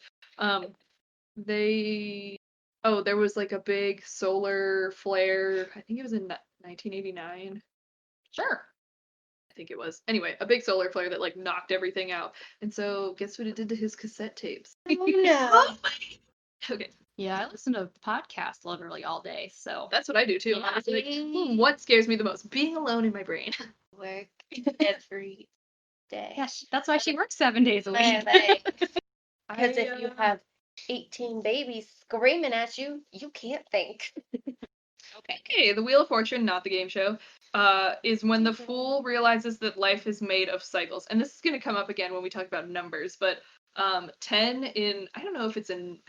There was like a big solar flare. I think it was in 1989. Sure. I think it was. Anyway, a big solar flare that like knocked everything out. And so guess what it did to his cassette tapes? Oh no. Okay, Yeah, I listen to podcasts literally all day. So that's what I do too. Yeah. I was like, what scares me the most? Being alone in my brain. Work every day. yeah, that's why she works 7 days a week. Because if you have 18 babies screaming at you, you can't think. Okay, the Wheel of Fortune, not the game show, is when the Fool realizes that life is made of cycles. And this is going to come up again when we talk about numbers, but 10 I don't know if it's in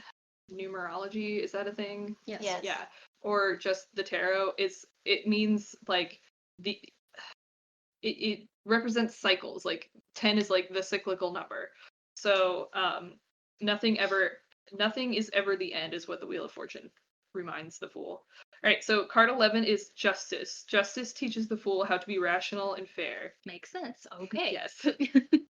numerology, is that a thing? Yes. Yeah, or just the tarot, it means like it represents cycles. Like 10 is like the cyclical number. So nothing is ever the end is what the Wheel of Fortune reminds the Fool. All right, so card 11 is Justice. Justice teaches the Fool how to be rational and fair. Makes sense. Okay. Yes.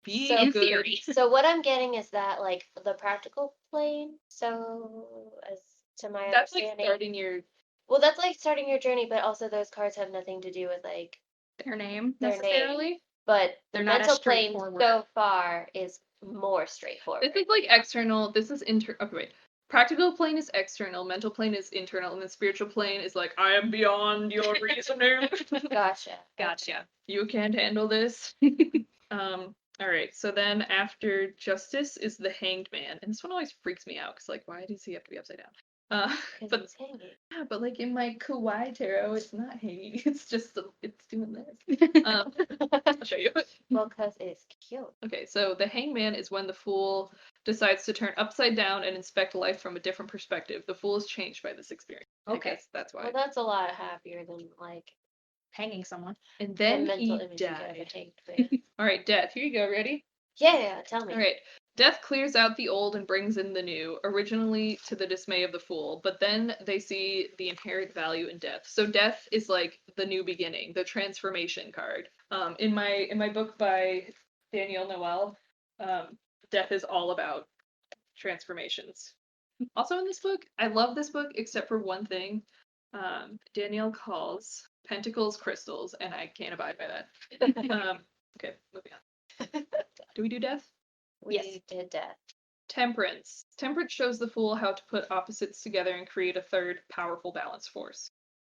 Be So- In good. theory. So what I'm getting is that like the practical plane. So as to my That's like understanding, starting your. well, that's like starting your journey, but also those cards have nothing to do with like Their name Their name. necessarily. But They're the not as mental plane straightforward. so far is more straightforward. This is like external. This is Okay, wait. Practical plane is external. Mental plane is internal, and the spiritual plane is like, I am beyond your reasoning. Gotcha. Gotcha. You can't handle this. All right. So then after Justice is the Hanged Man, and this one always freaks me out because like, why does he have to be upside down? Because But he's hanging. yeah, but like in my kawaii tarot, it's not hanging. It's just it's doing this. I'll show you. Well, because it's cute. Okay, so the hangman is when the fool decides to turn upside down and inspect life from a different perspective. The fool is changed by this experience. I Okay. guess that's why. Well, that's a lot happier than like Hanging someone. And the then mental he image you get of a died. hanged man. All right, death. Here you go. Ready? Yeah, tell me. All right. Death clears out the old and brings in the new, originally to the dismay of the fool, but then they see the inherent value in death. So death is like the new beginning, the transformation card. In my book by Danielle Noel, death is all about transformations. Also in this book, I love this book except for one thing. Danielle calls pentacles crystals, and I can't abide by that. Okay, moving on. Do we do death? We Yes. did death. Temperance. Temperance shows the fool how to put opposites together and create a third powerful balance force.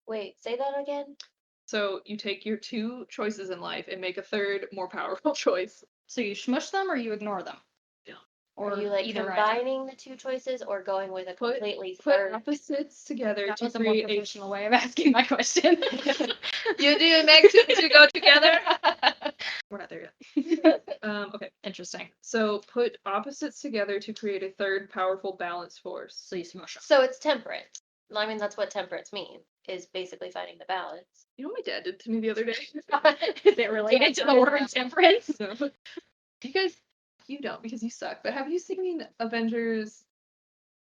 Wait, say that again? So you take your two choices in life and make a third, more powerful choice. So you smush them or you ignore them? Yeah. Or Are you like either either. combining the two choices or going with a Put- completely Put third? opposites together That to was a more create a. professional way of asking my question. You do make two go together. We're not there yet. Okay. Interesting. So put opposites together to create a third powerful balance force. So you smush them. So it's temperance. I mean, that's what temperance means, is basically finding the balance. You know what my dad did to me the other day? Is it related to the word temperance? No. Do you guys? You don't because you suck. But have you seen Avengers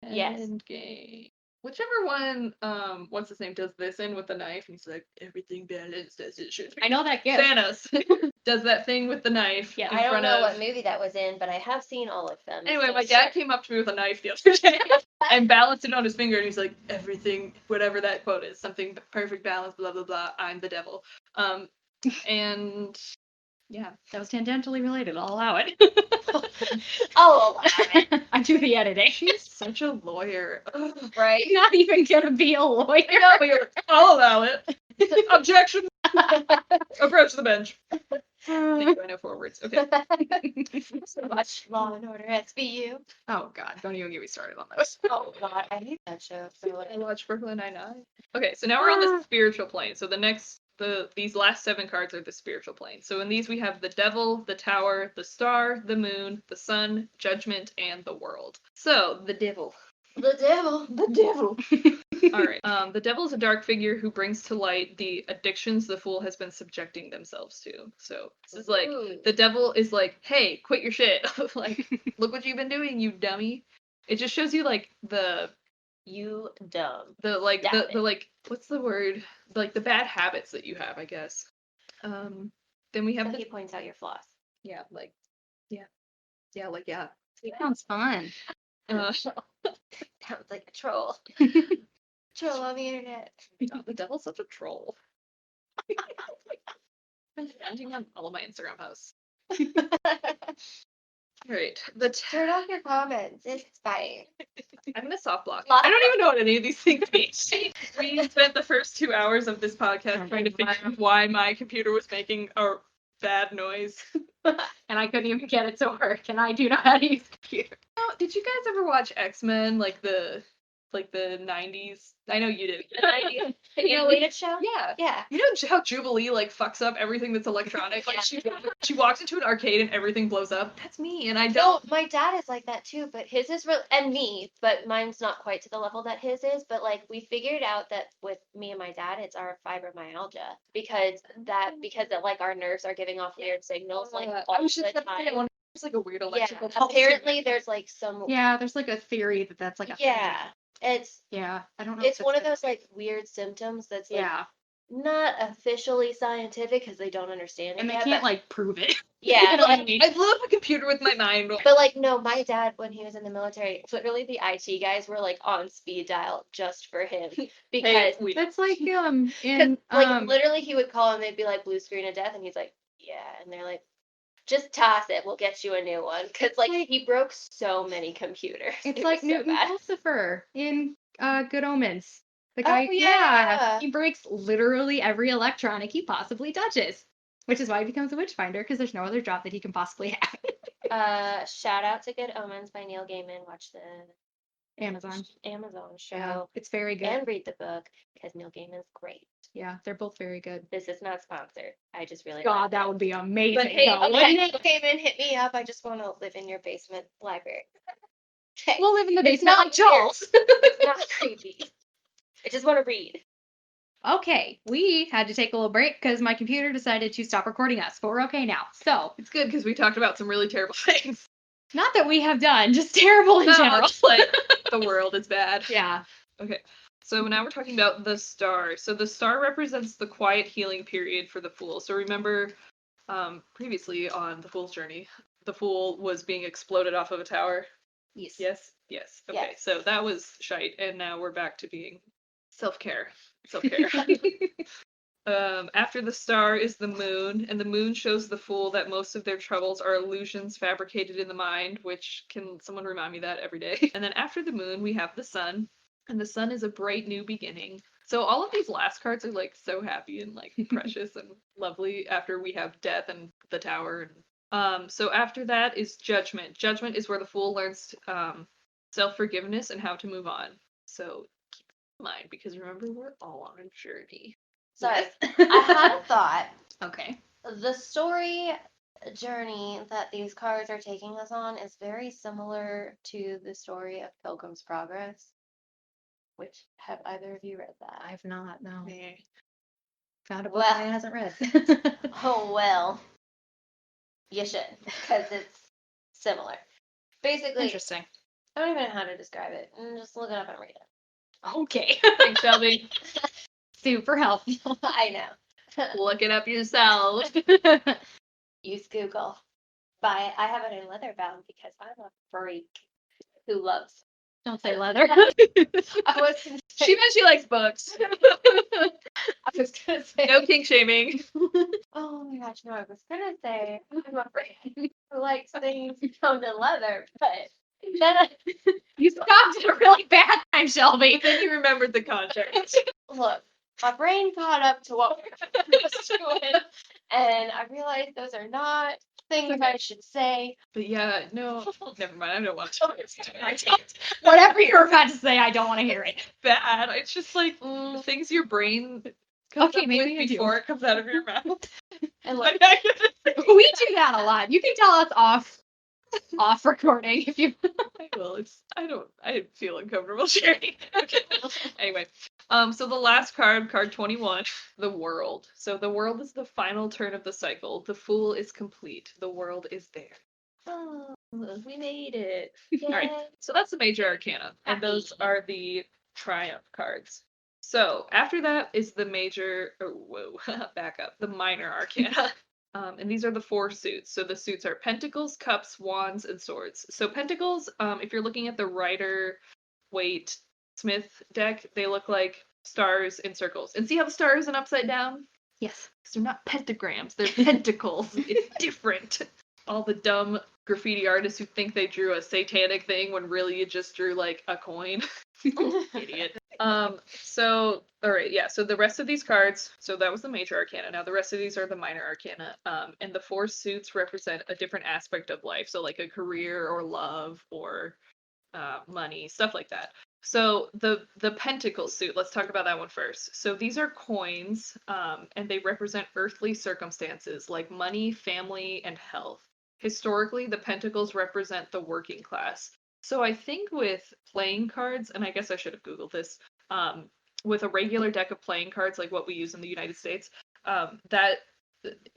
Yes. Endgame? Whichever one, what's his name, does this in with the knife, and he's like, everything balanced as it should be. I know that gift. Thanos does that thing with the knife Yeah, in I don't front know of. what movie that was in, but I have seen all of them. Anyway, so my dad sure. came up to me with a knife the other day and balanced it on his finger, and he's like, everything, whatever that quote is, something perfect balance, blah blah blah. I'm the devil. And yeah, That was tangentially related. I'll allow it. Oh, I do the editing. she's such a lawyer. Ugh. right? I'm not even gonna be a lawyer. No, but you're like, I'll allow it. Objection. Approach the bench. Thank you, I know 4 words. Okay. So much Law and Order SVU. Oh God, don't even get me started on those. Oh God, I hate that show. So I watched Brooklyn Nine-Nine. Okay, so now we're on the spiritual plane. So these last 7 cards are the spiritual plane. So in these we have the devil, the tower, the star, the moon, the sun, judgment, and the world. So the devil. the devil. The devil. All right. The devil is a dark figure who brings to light the addictions the fool has been subjecting themselves to. So this is like Ooh. the devil is like, hey, quit your shit. Like, look what you've been doing, you dummy. It just shows you like You dumb. the like Damn the like what's the word? Like the bad habits that you have, I guess. Then we have So the he points out your flaws. yeah, like yeah, like yeah. Sounds fun. Sounds like a troll. Troll on the internet. God, the devil's such a troll. I'm commenting on all of my Instagram posts. All right, Turn off your comments. It's fine. I'm gonna soft block. Lot- I don't even know what any of these things mean. We spent the first 2 hours of this podcast trying to figure out why my computer was making a bad noise. And I couldn't even get it to work, and I do know how to use a computer. Oh, did you guys ever watch X-Men, like the 90s? I know you did. The animated show? Yeah. Yeah. You know how Jubilee like fucks up everything that's electronic? Like she walks into an arcade and everything blows up. That's me, and I No, don't. my dad is like that too, but his is real, and me, but mine's not quite to the level that his is. But like we figured out that with me and my dad, it's our fibromyalgia because like our nerves are giving off weird signals like all I was just the gonna say, I time. wonder if it's like a weird Yeah, electrical pulse. apparently there's like some. Yeah, there's like a theory that that's like a Yeah, it's thing. Yeah, I don't know. it's if one of good. those like weird symptoms that's like Yeah, not officially scientific because they don't understand it and they yet, can't but like prove it. yeah, You know what I mean? I blew up a computer with my mind. but like no, my dad when he was in the military, literally the IT guys were like on speed dial just for him because Hey, we That's like in like literally he would call and they'd be like blue screen of death and he's like yeah and they're like just toss it, we'll get you a new one because like he broke so many computers. it's It like was so Newton bad. Lucifer in Good Omens. The Oh, guy, yeah. he breaks literally every electronic he possibly touches, which is why he becomes a witchfinder because there's no other job that he can possibly have. Shout out to Good Omens by Neil Gaiman. Watch the Amazon. Amazon show. Yeah, it's very good. And read the book because Neil Gaiman's great. Yeah, they're both very good. This is not sponsored. I just really God, like that it. would be amazing. But hey, though, okay, wouldn't it? Neil Gaiman, hit me up. I just want to live in your basement library. Okay. We'll live in the It's basement not like Charles. It's not creepy. I just want to read. Okay, we had to take a little break because my computer decided to stop recording us, but we're okay now. So, It's good because we talked about some really terrible things. not that we have done, just terrible in No, general. just like the world is bad. Yeah. Okay. So now we're talking about the star. So the star represents the quiet healing period for the fool. So remember, previously on the fool's journey, the fool was being exploded off of a tower. Yes. Yes. Yes. Okay. Yes. So that was shite, and now we're back to being self-care. Self-care. After the star is the moon, and the moon shows the fool that most of their troubles are illusions fabricated in the mind, which can someone remind me that every day. And then after the moon, we have the sun, and the sun is a bright new beginning. So all of these last cards are like so happy and like precious and lovely after we have death and the tower. And so after that is judgment. Judgment is where the fool learns self-forgiveness and how to move on. So keep that in mind because remember we're all on a journey. Sorry, I had a thought. Okay. The story journey that these cards are taking us on is very similar to the story of Pilgrim's Progress. Which have either of you read that? I've not, no. Yeah. Found a book Well- I hasn't read. Oh well, you should because it's similar. Basically, Interesting. I don't even know how to describe it. Just look it up and read it. Okay. Thanks, Shelby. Super helpful. I know. Look it up yourself. Use Google. I have it in leather bound because I'm a freak who loves. Don't say leather. I was gonna say, She meant she likes books. I was gonna say. No kink shaming. Oh my gosh, no! I was gonna say I'm a freak who likes things bound in leather, but then You stopped at a really bad time, Shelby. Then you remembered the context. look, my brain caught up to what we were doing, and I realized those are not things I should say. But yeah, no, never mind. I don't want to tell you. I don't. Whatever you're about to say, I don't want to hear it. Bad. It's just like things your brain comes Okay, up maybe with I do. before it comes out of your mouth. And look, We do that a lot. You can tell us off recording if you. Well, I feel uncomfortable sharing. Okay. Anyway, so the last card 21, the world. So the world is the final turn of the cycle. The fool is complete. The world is there. Oh, we made it. All right. So that's the major arcana, and those are the triumph cards. So after that is the major. Oh, whoa, back up. The minor arcana. And these are the 4 suits. So the suits are pentacles, cups, wands, and swords. So pentacles, if you're looking at the Rider Waite Smith deck, they look like stars in circles. And see how the star isn't upside down? Yes. Because they're not pentagrams, they're pentacles. It's different. All the dumb graffiti artists who think they drew a satanic thing when really you just drew like a coin. Idiot. So all right, yeah, so the rest of these cards, so that was the major arcana. Now the rest of these are the minor arcana. And the 4 suits represent a different aspect of life. So like a career or love or money, stuff like that. So the pentacle suit, let's talk about that one first. So these are coins, and they represent earthly circumstances like money, family, and health. Historically, the pentacles represent the working class. So I think with playing cards, and I guess I should have Googled this, with a regular deck of playing cards like what we use in the United States, that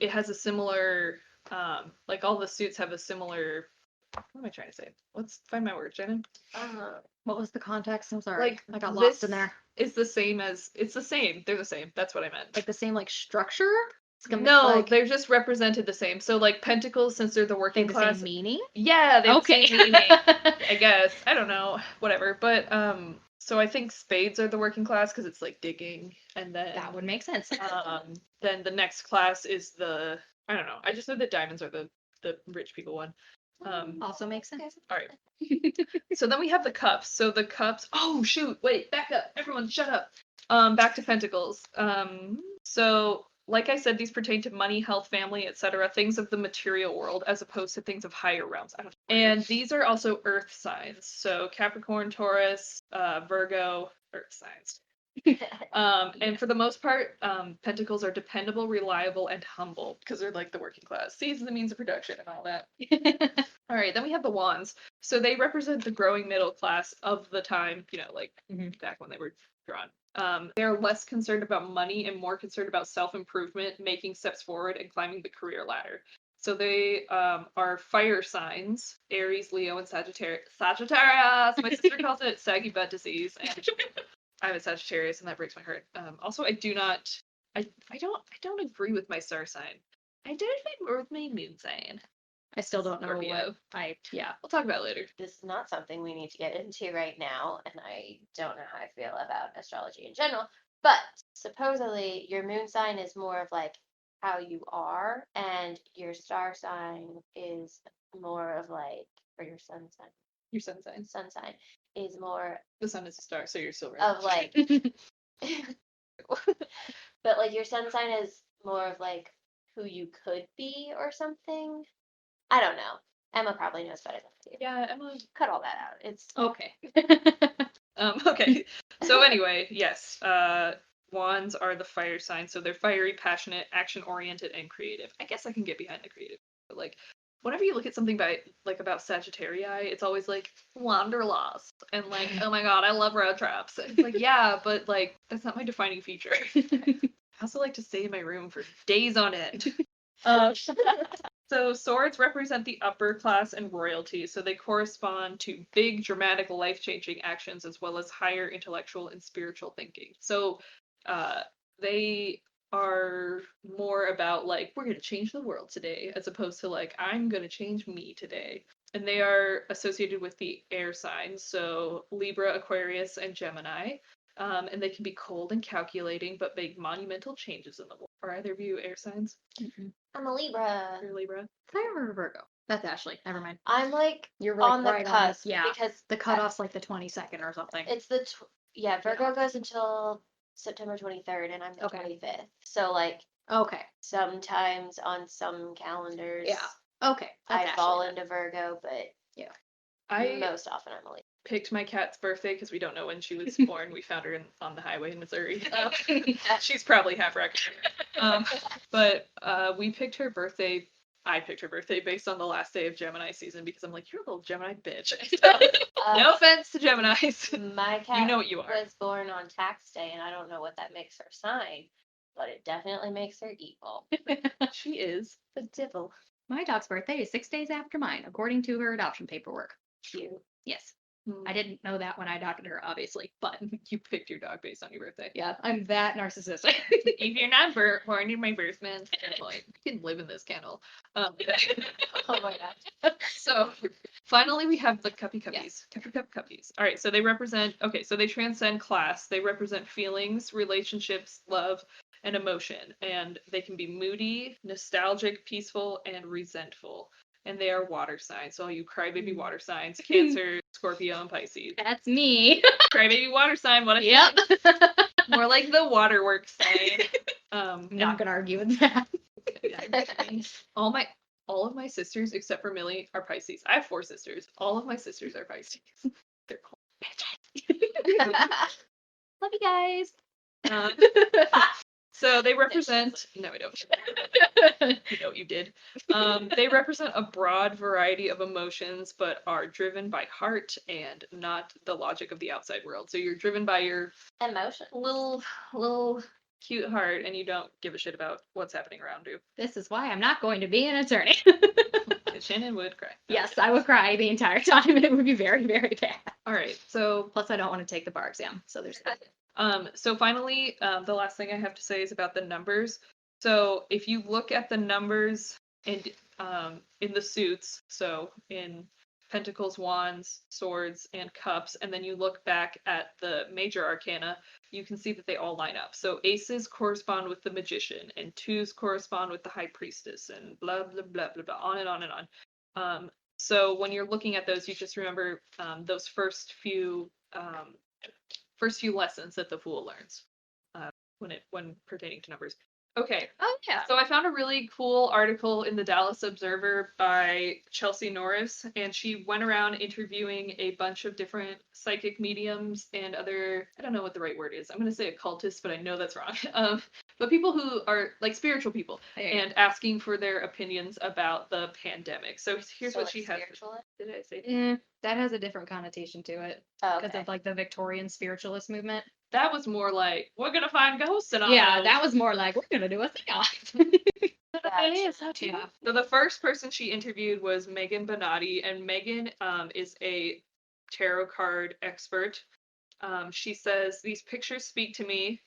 it has a similar, like all the suits have a similar, what am I trying to say? Let's find my word, Shannon. What was the context? I'm sorry. Like I got lost in this there. It's the same as, it's the same. They're the same. That's what I meant. Like the same like structure? No, like, they're just represented the same. So like pentacles, since they're the they working have the class. same meaning? Yeah, they have Okay. the same meaning. I guess. I don't know. Whatever. But so I think spades are the working class because it's like digging, and then That would make sense. then the next class is the, I don't know. I just know that diamonds are the rich people one. Also makes sense. All right. So then we have the cups. So the cups. Oh shoot! Wait, back up. Everyone, shut up. Back to pentacles. So like I said, these pertain to money, health, family, etc., things of the material world, as opposed to things of higher realms. And these are also earth signs. So Capricorn, Taurus, Virgo, earth signs. And for the most part, pentacles are dependable, reliable, and humble because they're like the working class. Sees the means of production and all that. All right, then we have the wands. So they represent the growing middle class of the time, like back when they were drawn. They're less concerned about money and more concerned about self-improvement, making steps forward, and climbing the career ladder. So they are fire signs: Aries, Leo, and Sagittarius. Sagittarius! My sister calls it saggy butt disease. And I'm a Sagittarius, and that breaks my heart. Also, I don't agree with my star sign. I don't agree with my moon sign. I still don't know Scorpio. yeah. We'll talk about it later. This is not something we need to get into right now, and I don't know how I feel about astrology in general. But supposedly, your moon sign is more of like how you are, and your star sign is more of like, or your sun sign. Your sun sign. Sun sign is more The sun is a star, so you're still right. of like, but like your sun sign is more of like who you could be or something. I don't know. Emma probably knows better than I do. Yeah, Emma. Cut all that out. It's Okay. Okay. So anyway, yes. Wands are the fire sign, so they're fiery, passionate, action-oriented, and creative. I guess I can get behind the creative. But like, whenever you look at something about Sagittarii, it's always like wanderlust and like, oh my god, I love road trips. It's like, yeah, but like that's not my defining feature. I also like to stay in my room for days on end. So swords represent the upper class and royalty, so they correspond to big, dramatic, life-changing actions as well as higher intellectual and spiritual thinking. So they are more about like, we're going to change the world today, as opposed to like, I'm going to change me today. And they are associated with the air signs, so Libra, Aquarius, and Gemini. And they can be cold and calculating, but make monumental changes in the world. Are either of you air signs? I'm a Libra. You're Libra. Fire or Virgo? That's Ashley. Never mind. I'm like You're on the right cusp yeah. because The cutoff's like the 22nd or something. it's the Virgo goes until September 23rd, and I'm the 25th. So like Okay. sometimes on some calendars, Yeah. Okay. I That's fall Ashley then. into Virgo, but I most often I'm a Libra. picked my cat's birthday because we don't know when she was born. We found her on the highway in Missouri. She's probably half raccoon. But we picked her birthday. I picked her birthday based on the last day of Gemini season because I'm like, you're a little Gemini bitch. No offense to Geminis. My cat You know what you are. was born on tax day, and I don't know what that makes her sign, but it definitely makes her evil. She is the devil. My dog's birthday is 6 days after mine, according to her adoption paperwork. Cute. Yes. I didn't know that when I adopted her, obviously, but You picked your dog based on your birthday. yeah, I'm that narcissistic. If you're not born in my birth month, you can live in this kennel. Oh my gosh. So finally we have the cuppy cuppies. Yes. Cuppy cup cuppies. All right, so they transcend class. They represent feelings, relationships, love, and emotion. And they can be moody, nostalgic, peaceful, and resentful. And they are water signs. So all you crybaby water signs, Cancer, Scorpio, and Pisces. That's me. Crybaby water sign, what a Yep. more like the waterworks sign. I'm not gonna argue with that. All of my sisters except for Millie are Pisces. I have 4 sisters. All of my sisters are Pisces. They're cool bitches. Love you guys. So they represent. No, I don't. You know what you did. They represent a broad variety of emotions, but are driven by heart and not the logic of the outside world. So you're driven by your Emotion. little cute heart, and you don't give a shit about what's happening around you. This is why I'm not going to be an attorney. Shannon would cry. Yes, I would cry the entire time, and it would be very, very bad. All right, so Plus, I don't want to take the bar exam, so there's that. So finally, the last thing I have to say is about the numbers. So if you look at the numbers in the suits, so in Pentacles, Wands, Swords, and Cups, and then you look back at the major arcana, you can see that they all line up. So aces correspond with the magician, and 2s correspond with the high priestess, and blah, blah, blah, blah, blah, on and on and on. So when you're looking at those, you just remember those first few lessons that the Fool learns when pertaining to numbers. Okay. Oh yeah. So I found a really cool article in the Dallas Observer by Chelsea Norris, and she went around interviewing a bunch of different psychic mediums and other, I don't know what the right word is. I'm going to say occultists, but I know that's wrong. But people who are like spiritual people and asking for their opinions about the pandemic. So here's So, what like, she has. spiritualist? Did I say? That has a different connotation to it Oh, because okay. of like the Victorian spiritualist movement. That was more like, we're going to find ghosts in our Yeah, house. that was more like we're gonna do a seance. Gotcha. Yeah. So the first person she interviewed was Megan Bonatti, and Megan is a tarot card expert. She says, "These pictures speak to me.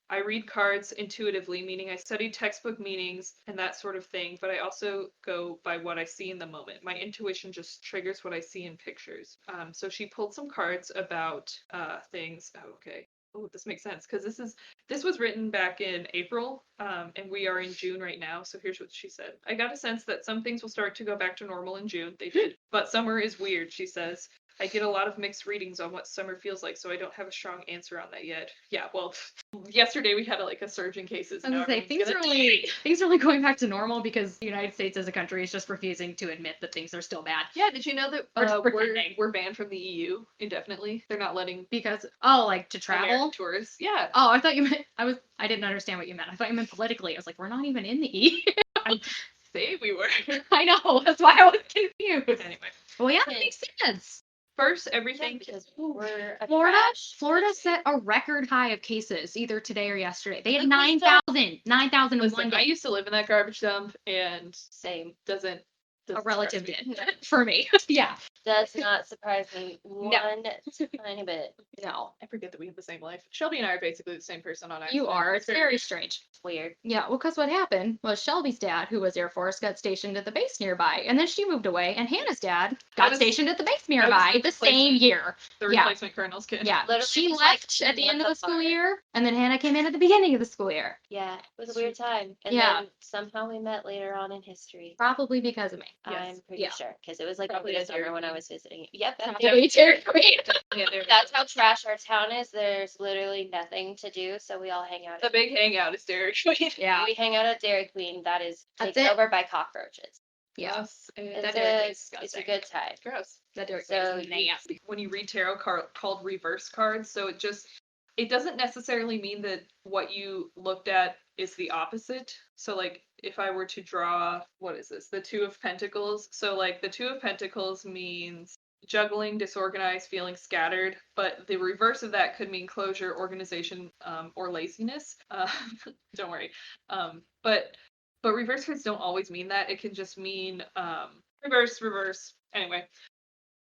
I read cards intuitively, meaning I study textbook meanings and that sort of thing, but I also go by what I see in the moment. My intuition just triggers what I see in pictures." So she pulled some cards about things. Oh, okay. Oh, this makes sense because this was written back in April, and we are in June right now. So here's what she said: "I got a sense that some things will start to go back to normal in June. They did, but summer is weird." She says, "I get a lot of mixed readings on what summer feels like, so I don't have a strong answer on that yet." Yeah, well, yesterday we had a surge in cases. I was Now gonna say everyone's things are really going back to normal because the United States as a country is just refusing to admit that things are still bad. Yeah, did you know that Or just we're pretending. we're banned from the EU indefinitely? They're not letting Because like to travel. American tourists. Yeah, Oh, I thought you meant I didn't understand what you meant. I thought you meant politically. I was like, we're not even in the EU. I didn't say we were. I know, that's why I was confused. Anyway, Well, yeah, that makes sense. first Yeah, everything. because we're a Florida trash country. set a record high of cases either today or yesterday. They had Listen, 9,000 in Listen, one I day. used to live in that garbage dump, and Same. doesn't A surprise relative me. did for me. Yeah. Does not surprise me one tiny bit. No. I forget that we have the same life. Shelby and I are basically the same person on You accident. are. It's very strange. It's weird. Yeah, well, because what happened was Shelby's dad, who was Air Force, got stationed at the base nearby, and then she moved away, and Hannah's dad got stationed at the base nearby the same year. The Yeah. replacement colonel's kid. Yeah, Literally she just, like, left at the end of the months school apart. year, and then Hannah came in at the beginning of the school year. Yeah, it was a weird time. And Yeah. then somehow we met later on in history. Probably because of me. I'm pretty Yeah. sure. Because it was like Probably over the as Dairy summer when I Queen. was visiting. Yep, that's Probably Dairy Queen. Yeah, there we That's go. how trash our town is. There's literally nothing to do, so we all hang out. The big hangout is Dairy Queen. Yeah. We hang out at Dairy Queen. That is That's taken it. over by cockroaches. Yeah. Yes, and It's That Dairy Queen's a it's a disgusting. good time. gross. That Dairy So Queen is nasty. When you read tarot called reverse cards, so it doesn't necessarily mean that what you looked at is the opposite. So like if I were to draw, what is this? The Two of Pentacles. So like the Two of Pentacles means juggling, disorganized, feeling scattered, but the reverse of that could mean closure, organization, or laziness. Don't worry. But reverse cards don't always mean that. It can just mean reverse. Anyway,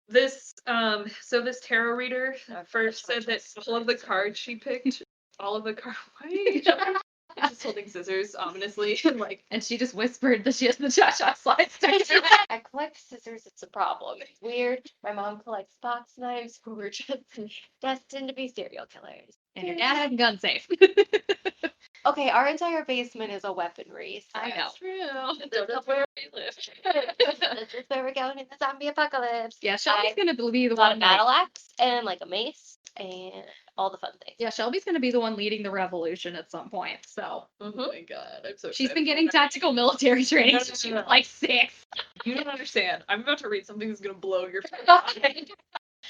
this tarot reader first said that all of the cards she picked, all of the cards. Why are you just holding scissors ominously and like? And she just whispered that she has the cha-cha slide stick. I collect scissors. It's a problem. It's weird. My mom collects box knives. We're just destined to be serial killers. And your dad had a gun safe. Okay, our entire basement is a weaponry. So I know. True. This is where we live. This is where we're going in the zombie apocalypse. Yeah, Shelby's gonna be the Got a one. battle axe and like a mace and all the fun things. Yeah, Shelby's gonna be the one leading the revolution at some point. So Oh my god, I'm so. she's excited been for getting that. tactical military training since she was like 6. You don't understand. I'm about to read something that's gonna blow your mind.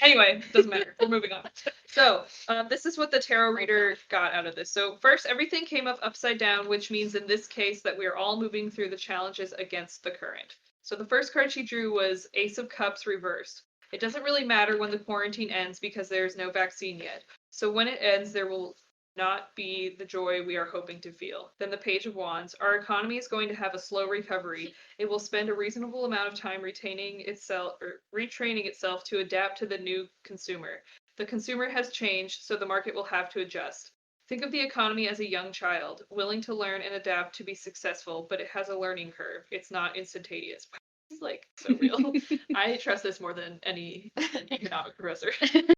Anyway, doesn't matter. We're moving on. So, this is what the tarot reader got out of this. So, first, everything came up upside down, which means in this case that we are all moving through the challenges against the current. So, the first card she drew was Ace of Cups reversed. It doesn't really matter when the quarantine ends because there is no vaccine yet. So, when it ends, there will not be the joy we are hoping to feel. Then the Page of Wands. Our economy is going to have a slow recovery. It will spend a reasonable amount of time retraining itself to adapt to the new consumer. The consumer has changed, so the market will have to adjust. Think of the economy as a young child, willing to learn and adapt to be successful, but it has a learning curve. It's not instantaneous. It's like so real. I trust this more than any economic professor.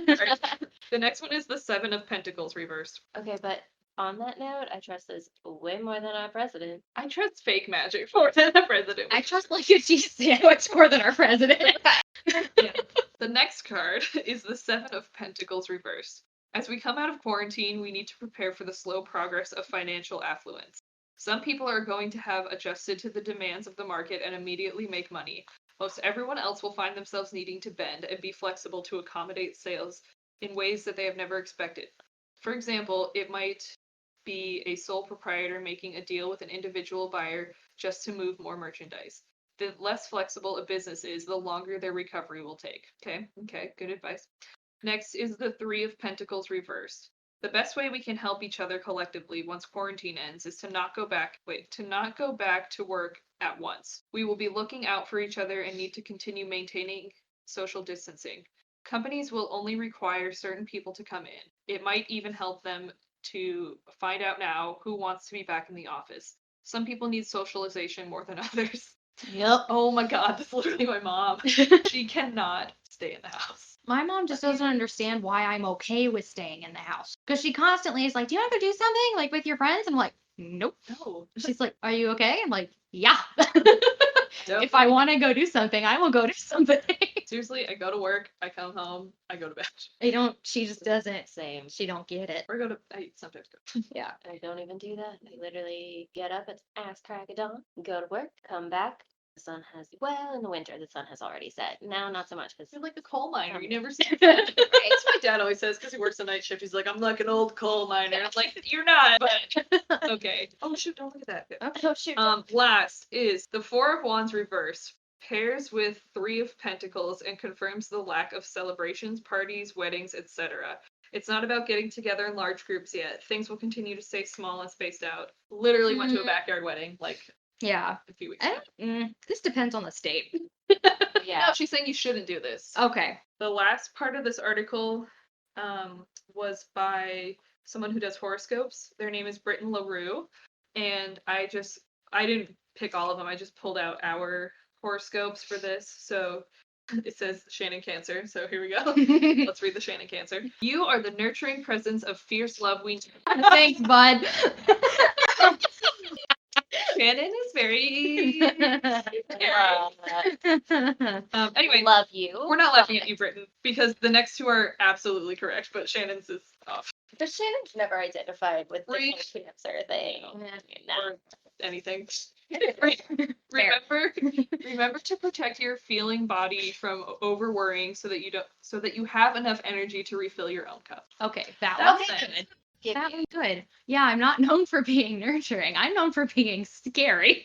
Alright. The next one is the Seven of Pentacles reversed. Okay, but on that note, I trust this way more than our president. I trust fake magic more than the president. I trust like a cheese sandwich more than our president. Yeah. The next card is the Seven of Pentacles reversed. As we come out of quarantine, we need to prepare for the slow progress of financial affluence. Some people are going to have adjusted to the demands of the market and immediately make money. Most everyone else will find themselves needing to bend and be flexible to accommodate sales in ways that they have never expected. For example, it might be a sole proprietor making a deal with an individual buyer just to move more merchandise. The less flexible a business is, the longer their recovery will take. Okay, good advice. Next is the Three of Pentacles reversed. The best way we can help each other collectively once quarantine ends is to not go back to work at once. We will be looking out for each other and need to continue maintaining social distancing. Companies will only require certain people to come in. It might even help them to find out now who wants to be back in the office. Some people need socialization more than others. Yep. Oh my god, that's literally my mom. She cannot stay in the house. My mom just doesn't understand why I'm okay with staying in the house. Because she constantly is like, do you want to go do something? Like with your friends? I'm like, nope. No. She's like, are you okay? I'm like, yeah. Nope. If I want to go do something, I will go do something. Seriously, I go to work, I come home, I go to bed. She just doesn't. Same. She don't get it. I sometimes go. Yeah. I don't even do that. I literally get up at ass crack of dawn, go to work, come back. The sun has, well, in the winter, the sun has already set. Now, not so much because You're like the coal miner. You never see Right. that. That's what my dad always says because he works a night shift. He's like, I'm like an old coal miner. I'm like, you're not, but okay. Oh shoot, don't look at that. oh shoot. Last is the Four of Wands reverse. Pairs with Three of Pentacles and confirms the lack of celebrations, parties, weddings, etc. It's not about getting together in large groups yet. Things will continue to stay small and spaced out. Literally went to a backyard wedding like Yeah. a few weeks ago. This depends on the state. Yeah. No, she's saying you shouldn't do this. Okay. The last part of this article was by someone who does horoscopes. Their name is Britton LaRue. And I didn't pick all of them. I just pulled out our horoscopes for this. So it says Shannon Cancer. So here we go. Let's read the Shannon Cancer. You are the nurturing presence of fierce love we need. Thanks, bud. Shannon is very. Anyway, Love you. we're not laughing at you, Britton, because the next two are absolutely correct, but Shannon's is off. But Shannon's never identified with the Re- whole cancer thing. No. Or anything. Remember to protect your feeling body from overworrying so that you have enough energy to refill your own cup. Okay, that That was was good. it. Give That you- was good. Yeah, I'm not known for being nurturing. I'm known for being scary.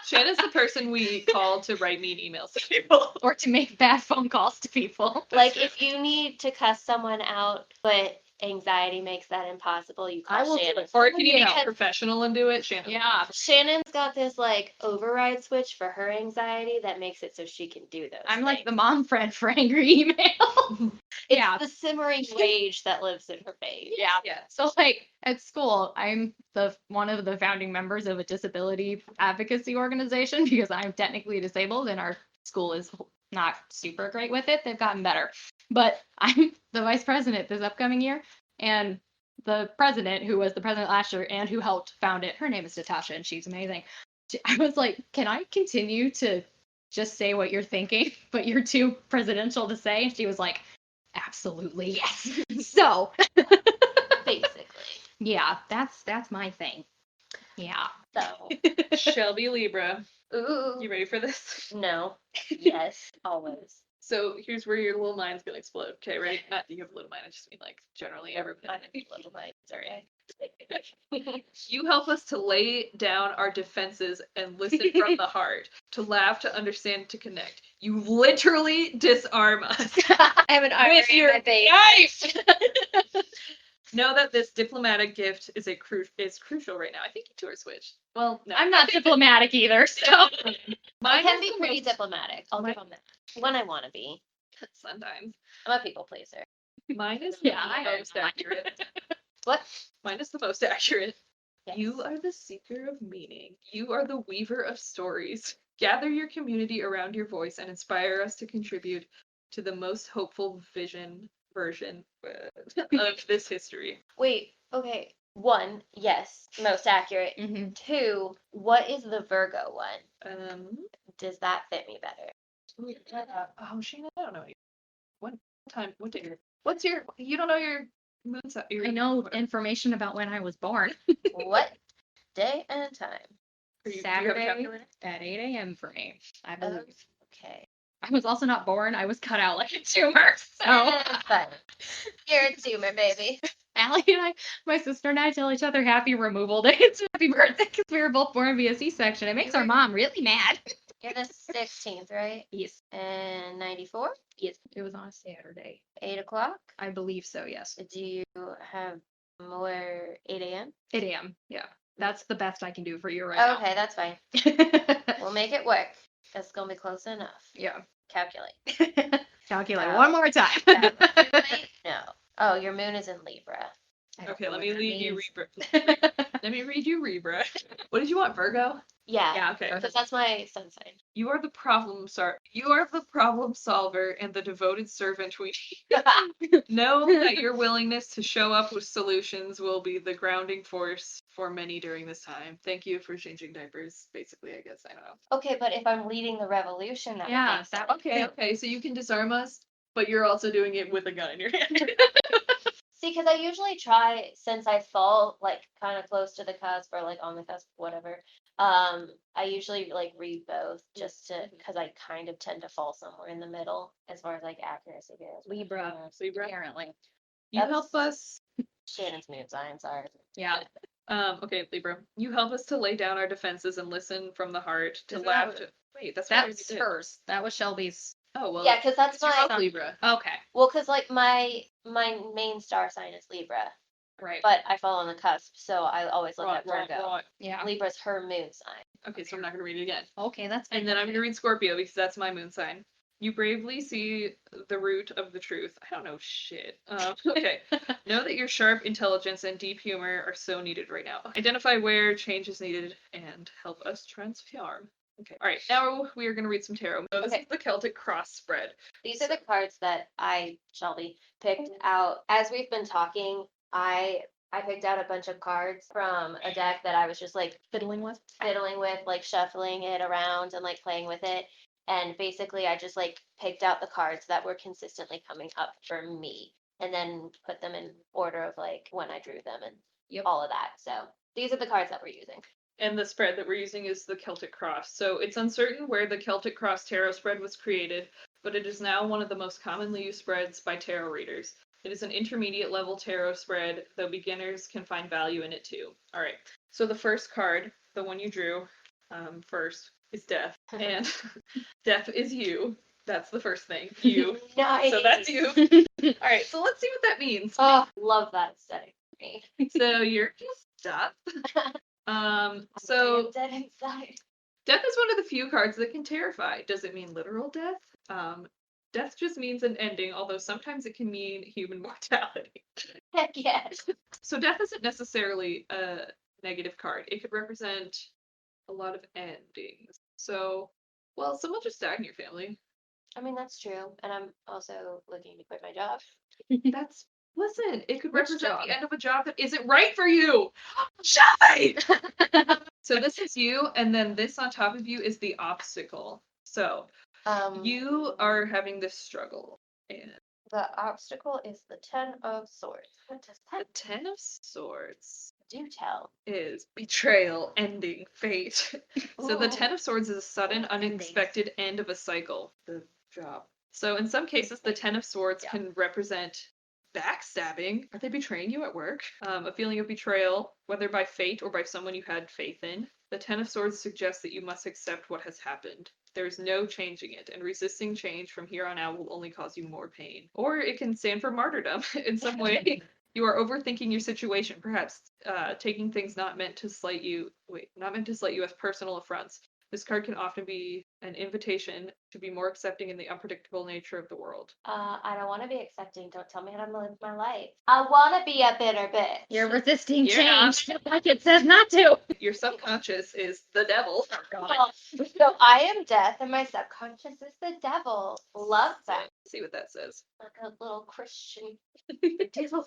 Shannon's the person we call to write mean emails to people. Or to make bad phone calls to people. Like if you need to cuss someone out, but anxiety makes that impossible, you call I will do Shannon. it. Or if you need to Because- get professional and do it, Shannon. Yeah. Shannon's got this like override switch for her anxiety that makes it so she can do those. I'm like the things. mom friend for angry email. It's yeah. the simmering rage that lives in her face. Yeah. Yeah. So like at school, I'm one of the founding members of a disability advocacy organization because I'm technically disabled and our school is not super great with it. They've gotten better. But I'm the vice president this upcoming year, and the president, who was the president last year and who helped found it, her name is Natasha, and she's amazing. I was like, can I continue to just say what you're thinking, but you're too presidential to say? And she was like, absolutely yes. So Basically. yeah, that's my thing. Yeah. So. Shelby Libra. Ooh. You ready for this? No. Yes. Always. So here's where your little mind's gonna explode. Okay, ready? Not you have a little mind, I just mean like generally everybody. I have little minds. Sorry. You help us to lay down our defenses and listen from the heart, to laugh, to understand, to connect. You literally disarm us. I have an artery With in your my face. knife. Know that this diplomatic gift is crucial right now. I think you two are switched. Well, no. I'm not diplomatic either, so I Mine can is be the pretty most- diplomatic. I'll give them that. When I want to be. Sometimes. I'm a people pleaser. Mine is Yeah, I the most am. accurate. What? Mine is the most accurate. Yes. You are the seeker of meaning. You are the weaver of stories. Gather your community around your voice and inspire us to contribute to the most hopeful version of this history. Wait. Okay. 1, yes, most accurate. Mhm. 2, what is the Virgo one? Does that fit me better? Oh, Sheena, I don't know. What time? What day? What's your? You don't know your moon sign. I know information about when I was born. What? day and time. Do you have a Saturday calculator? at 8 a.m. for me, I believe. Okay. I was also not born. I was cut out like a tumor. So It's fine. You're a tumor, baby. Allie and I, my sister and I, tell each other happy removal days, happy birthday, because we were both born via C-section. It makes our mom really mad. You're the 16th, right? Yes, And 94? yes. It was on a Saturday. 8 o'clock? I believe so. Yes. Do you have more 8 a.m.? 8 a.m. Yeah, that's the best I can do for you right Okay, that's fine. now. We'll make it work. It's gonna be close enough. Yeah. Calculate. Calculate No. one more time. Wait, no. Oh, your moon is in Libra. I don't Okay, know let what me that read you means. Libra. Let me read you Libra. What did you want, Virgo? Yeah. Yeah. Okay. Because that's my sun sign. You are the problem solver and the devoted servant we know that your willingness to show up with solutions will be the grounding force for many during this time. Thank you for changing diapers, basically, I guess. I don't know. Okay, but if I'm leading the revolution, that Yeah, would make that- sense. Okay, so you can disarm us, but you're also doing it with a gun in your hand. See, because I usually try, since I fall like kind of close to the cusp or like on the cusp, whatever. I usually like read both just to, because I kind of tend to fall somewhere in the middle as far as like accuracy goes. Libra, Libra. apparently. You That's- help us. Shannon's moon sign, sorry. Yeah. Okay, Libra. You help us to lay down our defenses and listen from the heart to Isn't laugh. that- Wait, that's what I already That's did. hers. That was Shelby's. Oh well. Yeah, because that's You're my both Libra. Okay. well, because like my main star sign is Libra, Right. but I fall on the cusp, so I always look Right, at Virgo. right. Yeah. Libra's her moon sign. Okay, so I'm not gonna read it again. Okay, that's fine. And then I'm gonna read Scorpio because that's my moon sign. You bravely see the root of the truth. I don't know shit. Okay. Know that your sharp intelligence and deep humor are so needed right now. Identify where change is needed and help us transform. Okay. All right. Now we are going to read some tarot. So this Okay. is the Celtic cross spread. These are the cards that I, Shelby, picked out. As we've been talking, I picked out a bunch of cards from a deck that I was just like fiddling with. like shuffling it around and like playing with it. And basically I just like picked out the cards that were consistently coming up for me and then put them in order of like when I drew them and all of that. So these are the cards that we're using. And the spread that we're using is the Celtic cross. So it's uncertain where the Celtic cross tarot spread was created, but it is now one of the most commonly used spreads by tarot readers. It is an intermediate level tarot spread, though beginners can find value in it too. All right. So the first card, the one you drew first, is death. And death is you. That's the first thing. You. Nice. So that's you. All right. So let's see what that means. Oh, love that aesthetic for me. So you're just death. So I'm dead inside. death is one of the few cards that can terrify. Does it mean literal death? Death just means an ending, although sometimes it can mean human mortality. Heck yes. So death isn't necessarily a negative card. It could represent a lot of endings. So, well, someone just died in your family. I mean, that's true. And I'm also looking to quit my job. That's listen, it could Which represent job? the end of a job that isn't right for you. Shy! So this is you, and then this on top of you is the obstacle. So you are having this struggle. And The obstacle is the Ten of Swords. What does the that Ten of Swords do tell? is betrayal, ending, fate. So the Ooh. Ten of Swords is a sudden, Ending. unexpected end of a cycle. The job. So in some cases, the Ten of Swords Yeah. can represent backstabbing. Are they betraying you at work? A feeling of betrayal, whether by fate or by someone you had faith in. The Ten of Swords suggests that you must accept what has happened. There is no changing it, and resisting change from here on out will only cause you more pain. Or it can stand for martyrdom in some way. You are overthinking your situation, perhaps taking things not meant to slight you as personal affronts. This card can often be an invitation to be more accepting in the unpredictable nature of the world. I don't want to be accepting. Don't tell me how to live my life. I want to be a bitter bitch. You're resisting You're not. change, like it says not to. Your subconscious is the devil. Oh God. Well, so I am death and my subconscious is the devil. Love that. See what that says. Like a little Christian All devil.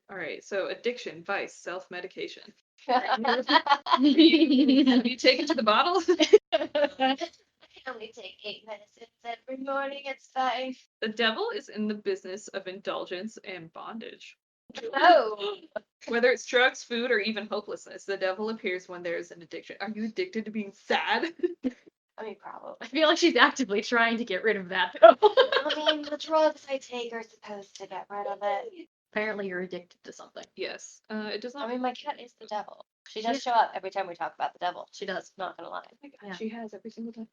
right, so addiction, vice, self-medication. I Have you taken to the bottle? only take 8 medicines every morning. It's fine. The devil is in the business of indulgence and bondage. Oh. Whether it's drugs, food, or even hopelessness, the devil appears when there is an addiction. Are you addicted to being sad? I mean, probably. I feel like she's actively trying to get rid of that though. I mean, the drugs I take are supposed to get rid of it. Apparently you're addicted to something. Yes. It does I not. mean, my cat is the devil. She She does is. show up every time we talk about the devil. She does. Not gonna lie. Oh my God, Yeah. she has every single time.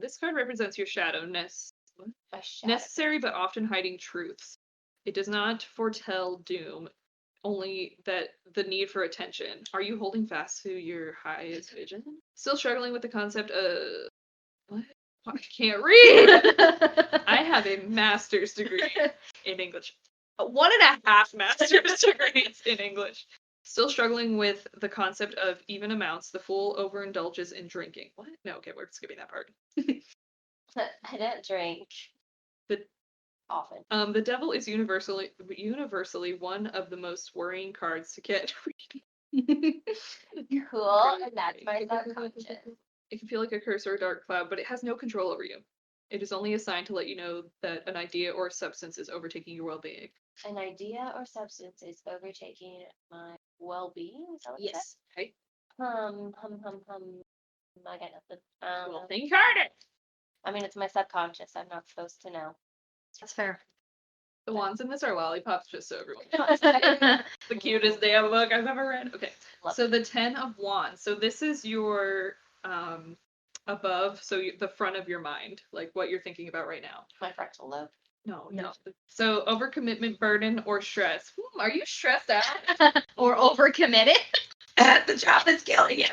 This card represents your shadow. My shadow. Necessary but often hiding truths. It does not foretell doom, only that the need for attention. Are you holding fast to your highest vision? Still struggling with the concept of what? I can't read. I have a master's degree in English. 1.5 master's degrees in English. Still struggling with the concept of even amounts. The fool overindulges in drinking. What? No, okay, we're skipping that part. I don't drink The often. The devil is universally one of the most worrying cards to get reading. Cool, and that's my subconscious. It can feel like a curse or a dark cloud, but it has no control over you. It is only a sign to let you know that an idea or substance is overtaking your well-being. An idea or substance is overtaking my well-being. Is that what you said? Yes. Okay. Hum. I got nothing. Well, think harder. I mean, it's my subconscious. I'm not supposed to know. That's fair. The wands in this are lollipops, just so everyone. Love The cutest damn book I've ever read. Okay. So it. the 10 of Wands. So this is your above, so the front of your mind, like what you're thinking about right now. My frontal lobe. No. No. So overcommitment, burden, or stress. Are you stressed out? Or overcommitted. The job is killing you.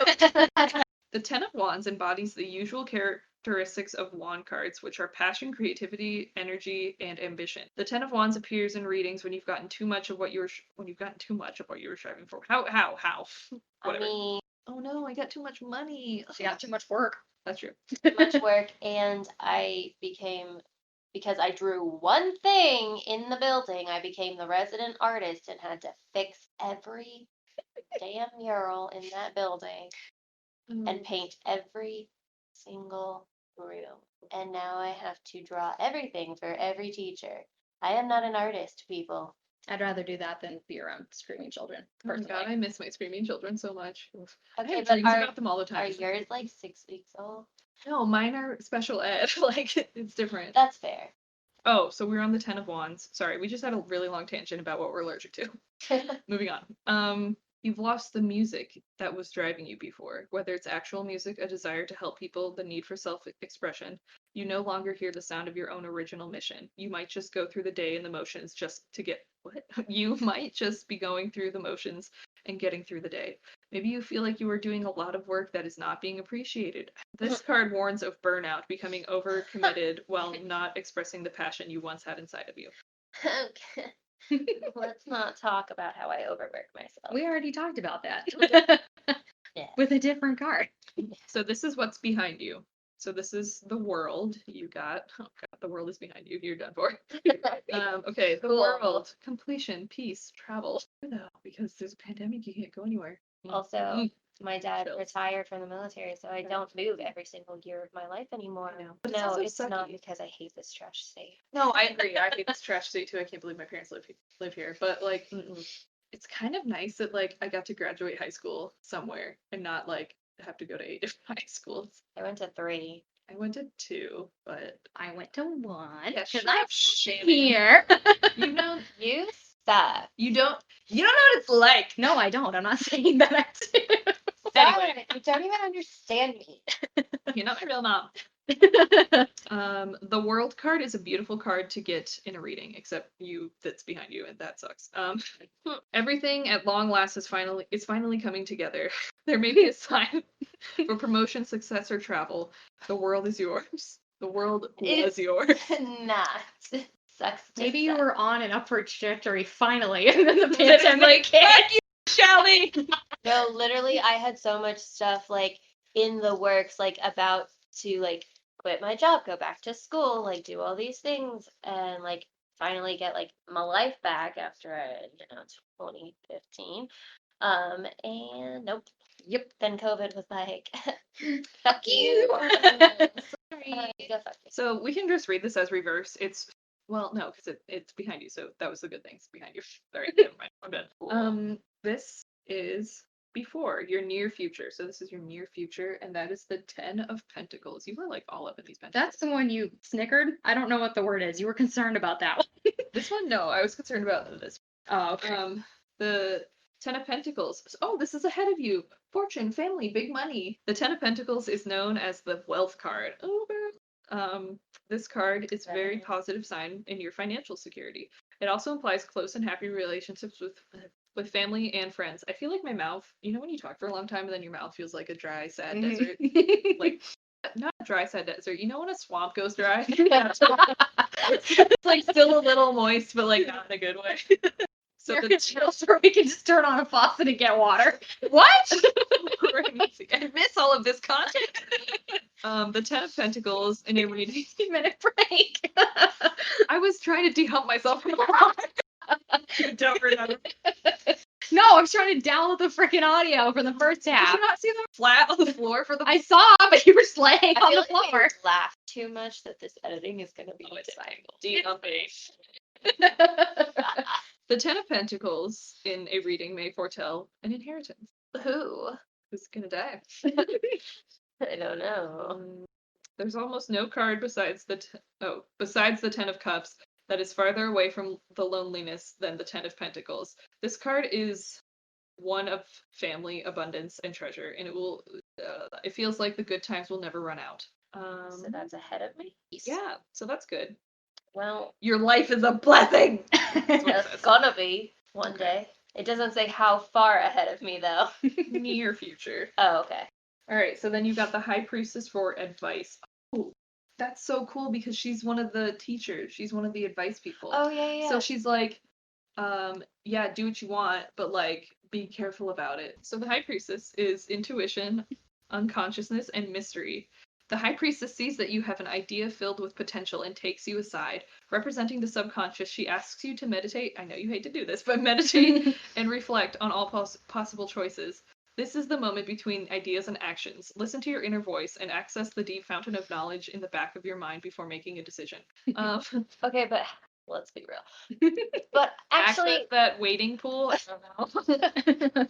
The 10 of Wands embodies the usual characteristics of wand cards, which are passion, creativity, energy, and ambition. The 10 of Wands appears in readings when you've gotten too much of what you were striving for. How? I Whatever. mean, Oh no, I got too much money. She got too much work. That's true. too much work, and because I drew one thing in the building, I became the resident artist and had to fix every damn mural in that building and paint every single room. And now I have to draw everything for every teacher. I am not an artist, people. I'd rather do that than be around screaming children. Oh my Personally. God, I miss my screaming children so much. I Okay, have but dreams about them all the are time. yours like 6 weeks old? No, mine are special ed. Like it's different. That's fair. Oh, so we're on the 10 of Wands. Sorry, we just had a really long tangent about what we're allergic to. Moving on. You've lost the music that was driving you before, whether it's actual music, a desire to help people, the need for self-expression. You no longer hear the sound of your own original mission. You might just go through the day in the motions just to get what? You might just be going through the motions and getting through the day. Maybe you feel like you are doing a lot of work that is not being appreciated. This card warns of burnout, becoming overcommitted while not expressing the passion you once had inside of you. Okay. Let's not talk about how I overwork myself. We already talked about that. Yeah. With a different card. So this is what's behind you. So this is the world. You got, oh God, the world is behind you. You're done for. Okay, the Cool. world, completion, peace, travel. No, because there's a pandemic, you can't go anywhere. Also, my dad Chills. retired from the military, so I don't move every single year of my life anymore. I know. But No, also it's not sucky. because I hate this trash state. No, I agree. I hate this trash state too. I can't believe my parents live here. But like, it's kind of nice that like I got to graduate high school somewhere and not like have to go to 8 different high schools. I went to 3. I went to 2, but I went to 1. yeah, Because shut I'm up, Shannon. here. You know, You suck. you don't know what it's like. No, I don't. I'm not saying that I do. Anyway. You don't even understand me. You're not my real mom. The world card is a beautiful card to get in a reading, except you that's behind you, and that sucks. Everything at long last is finally coming together. There may be a sign for promotion, success, or travel. The world is yours. The world was yours. Not. Sucks to Maybe you suck. were on an upward trajectory finally, and then the pandemic hit. Fuck you, Shelly. No, literally, I had so much stuff like in the works, like about to like quit my job, go back to school, like do all these things, and like finally get like my life back after 2015. And nope. Yep. Then COVID was like, fuck you. Sorry. Go fuck you. So we can just read this as reverse. It's Well, no, because it's behind you, so that was the good things behind you. All right, never mind. I'm done. This is before your near future. So this is your near future, and that is the Ten of Pentacles. You were like all up in these pentacles. That's the one you snickered. I don't know what the word is. You were concerned about that one. This one, no, I was concerned about this. Oh, okay. The Ten of Pentacles. Oh, this is ahead of you. Fortune, family, big money. The Ten of Pentacles is known as the wealth card. Oh, this card is very Right. positive sign in your financial security. It also implies close and happy relationships with family and friends. I feel like my mouth, you know, when you talk for a long time and then your mouth feels like a dry, sad desert. Like not a dry, sad desert. You know when a swamp goes dry? It's like still a little moist, but like not in a good way. So There the is shelves where we can just turn on a faucet and get water. What? I miss all of this content. The Ten of Pentacles in a reading. 15-minute break. I was trying to dehump myself from the water. You don't remember. No, I was trying to download the freaking audio for the first Did half. you not see them flat on the floor for the? I saw, but you were just laying I on feel the like floor. we laugh too much that this editing is gonna be Dehumping. The Ten of Pentacles in a reading may foretell an inheritance. Who? Who's gonna die? I don't know. There's almost no card besides besides the Ten of Cups that is farther away from the loneliness than the Ten of Pentacles. This card is one of family, abundance, and treasure, and it feels like the good times will never run out. So that's ahead of me. Yeah, so that's good. Well, Your life is a blessing. it's gonna be one Okay. day. It doesn't say how far ahead of me though. Near future. Oh, okay. All right, so then you got the High Priestess for advice. Oh, that's so cool because she's one of the teachers. She's one of the advice people. Oh yeah. So she's like, yeah, do what you want, but like be careful about it. So the High Priestess is intuition, unconsciousness, and mystery. The High Priestess sees that you have an idea filled with potential and takes you aside. Representing the subconscious, she asks you to meditate. I know you hate to do this, but meditate and reflect on all possible choices. This is the moment between ideas and actions. Listen to your inner voice and access the deep fountain of knowledge in the back of your mind before making a decision. Okay, but let's be real. But actually, Access that waiting pool. I don't know.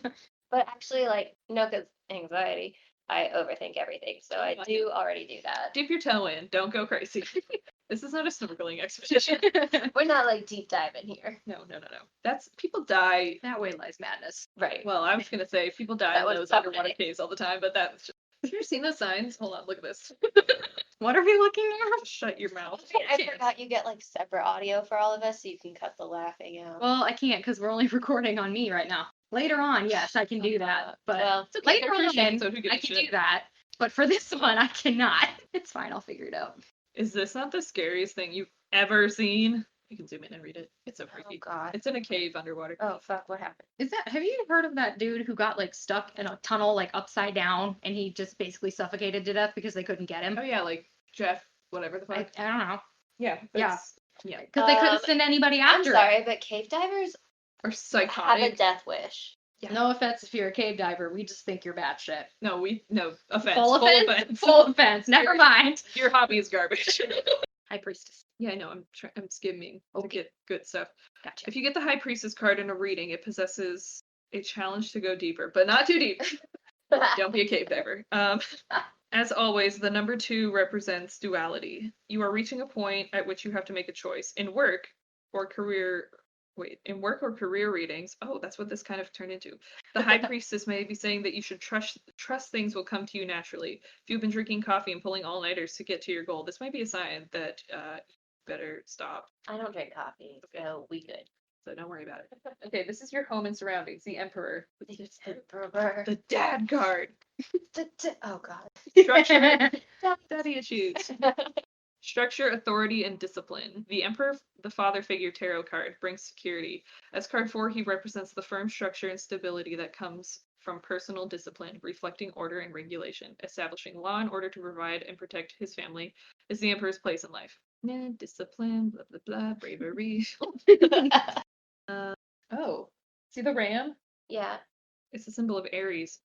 but actually, like, no, because anxiety, I overthink everything. So I Fine. do already do that. Dip your toe in. Don't go crazy. This is not a snorkeling expedition. We're not like deep diving here. No. That's people die. That way lies madness. Right. Well, I was gonna say people die That in was those underwater happening. caves all the time, but that's just. Have you ever seen those signs? Hold on, look at this. What are we looking at? Just shut your mouth. I forgot you get like separate audio for all of us, so you can cut the laughing out. Well, I can't because we're only recording on me right now. Later on, yes, I can do that. But well, It's okay, later they're on, Christian, so who gives I a can shit? do that. But for this one, I cannot. It's fine. I'll figure it out. Is this not the scariest thing you've ever seen? You can zoom in and read it. It's so oh freaky. god. It's in a cave underwater. Oh fuck, what happened? Have you heard of that dude who got like stuck in a tunnel like upside down and he just basically suffocated to death because they couldn't get him? Oh yeah, like Jeff, whatever the fuck. I don't know. Yeah. Yeah. Yeah. Because they couldn't send anybody I'm after sorry, but cave divers Or have a psychotic. death wish. it. No offense if you're a cave diver. We just think you're batshit. No, offense. Full offense? offense. Full offense. Never You're- mind. Your hobby is garbage. High priestess. Yeah, I know. I'm skimming to Okay. get good stuff. Gotcha. If you get the High Priestess card in a reading, it possesses a challenge to go deeper, but not too deep. Don't be a cave diver. As always, the number 2 represents duality. You are reaching a point at which you have to make a choice. In work or career readings. Oh, that's what this kind of turned into. The High Priestess may be saying that you should trust things will come to you naturally. If you've been drinking coffee and pulling all-nighters to get to your goal, this might be a sign that you better stop. I don't drink coffee, so we good. So don't worry about it. Okay, this is your home and surroundings. The Emperor. Emperor. The Dad card. Oh god. Structure. Daddy issues. Structure, authority, and discipline. The Emperor, the father figure tarot card, brings security. As card 4, he represents the firm structure and stability that comes from personal discipline, reflecting order and regulation. Establishing law and order to provide and protect his family is the Emperor's place in life. Yeah, discipline, blah, blah, blah, bravery. Oh, see the ram? Yeah. It's a symbol of Aries.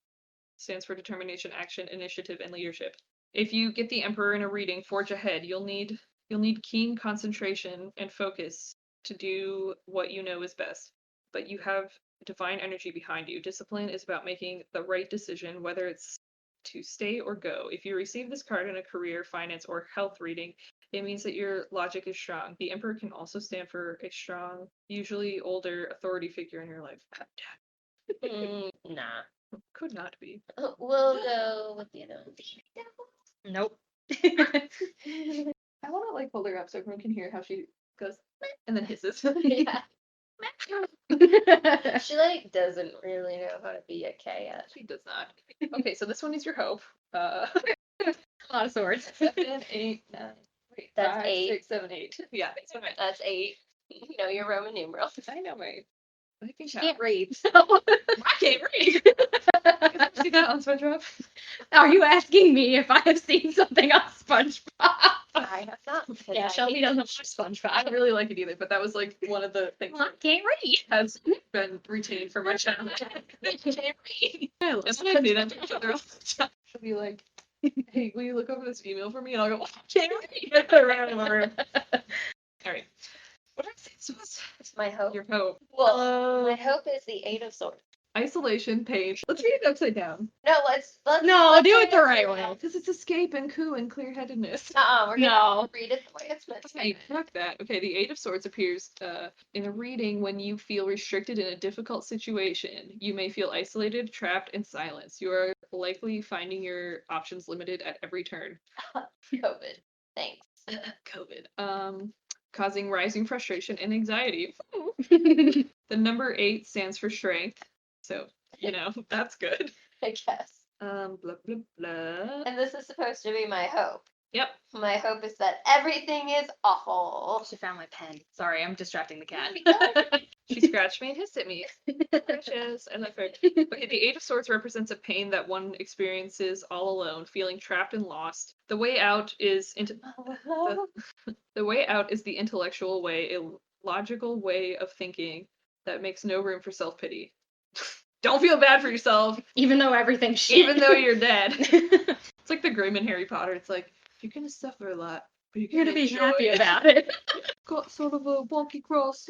Stands for determination, action, initiative, and leadership. If you get the Emperor in a reading, forge ahead. You'll need You'll need keen concentration and focus to do what you know is best, but you have divine energy behind you. Discipline is about making the right decision, whether it's to stay or go. If you receive this card in a career, finance, or health reading, it means that your logic is strong. The Emperor can also stand for a strong, usually older authority figure in your life. Nah. Could not be. We'll go with the other one. Nope. I want to like hold her up so everyone can hear how she goes "Meh," and then hisses. Yeah. She like doesn't really know how to be a K yet. She does not. Okay, so this one is your hope. A lot of swords. 7, 8, 9. Wait, That's 5, 8. 6, 7, 8. Yeah, that's what I meant. That's 8. You know your Roman numerals. I know my. I can She count. can't read. So. I can't read. You ever see that on SpongeBob? Are you asking me if I have seen something on SpongeBob? I have not. because Yeah, I Shelby hate doesn't it. watch SpongeBob. I don't really like it either, but that was like one of the things Well, I that can't read. has been retained from my childhood. I can't read. I love And when I say that to each other all the time, she'll be like, "Hey, will you look over this email for me?" And I'll go, "I can't read." I run in the room. All right. What did I say this was? It's my hope. Your hope. Well, my hope is the 8 of swords. Isolation, pain. Let's read it upside down. No, let's No, let's do read it the right way. Because it's escape and coup and clear-headedness. We're gonna No. read it the way it's meant to be. Okay, fuck that. Okay, the Eight of Swords appears in a reading when you feel restricted in a difficult situation. You may feel isolated, trapped, and silenced. You are likely finding your options limited at every turn. COVID. Thanks. COVID. Causing rising frustration and anxiety. The number 8 stands for strength. So, that's good. I guess. Blah, blah, blah. And this is supposed to be my hope. Yep. My hope is that everything is awful. She found my pen. Sorry, I'm distracting the cat. She scratched me and hissed at me. Precious. I love her. Okay, the Eight of Swords represents a pain that one experiences all alone, feeling trapped and lost. The way out is the way out is the intellectual way, a logical way of thinking that makes no room for self-pity. Don't feel bad for yourself, Even though everything's shit. even though you're dead. It's like the Grimm in Harry Potter. It's like, you're gonna suffer a lot, but you're You're gonna be enjoy happy it. about it. Got sort of a wonky cross.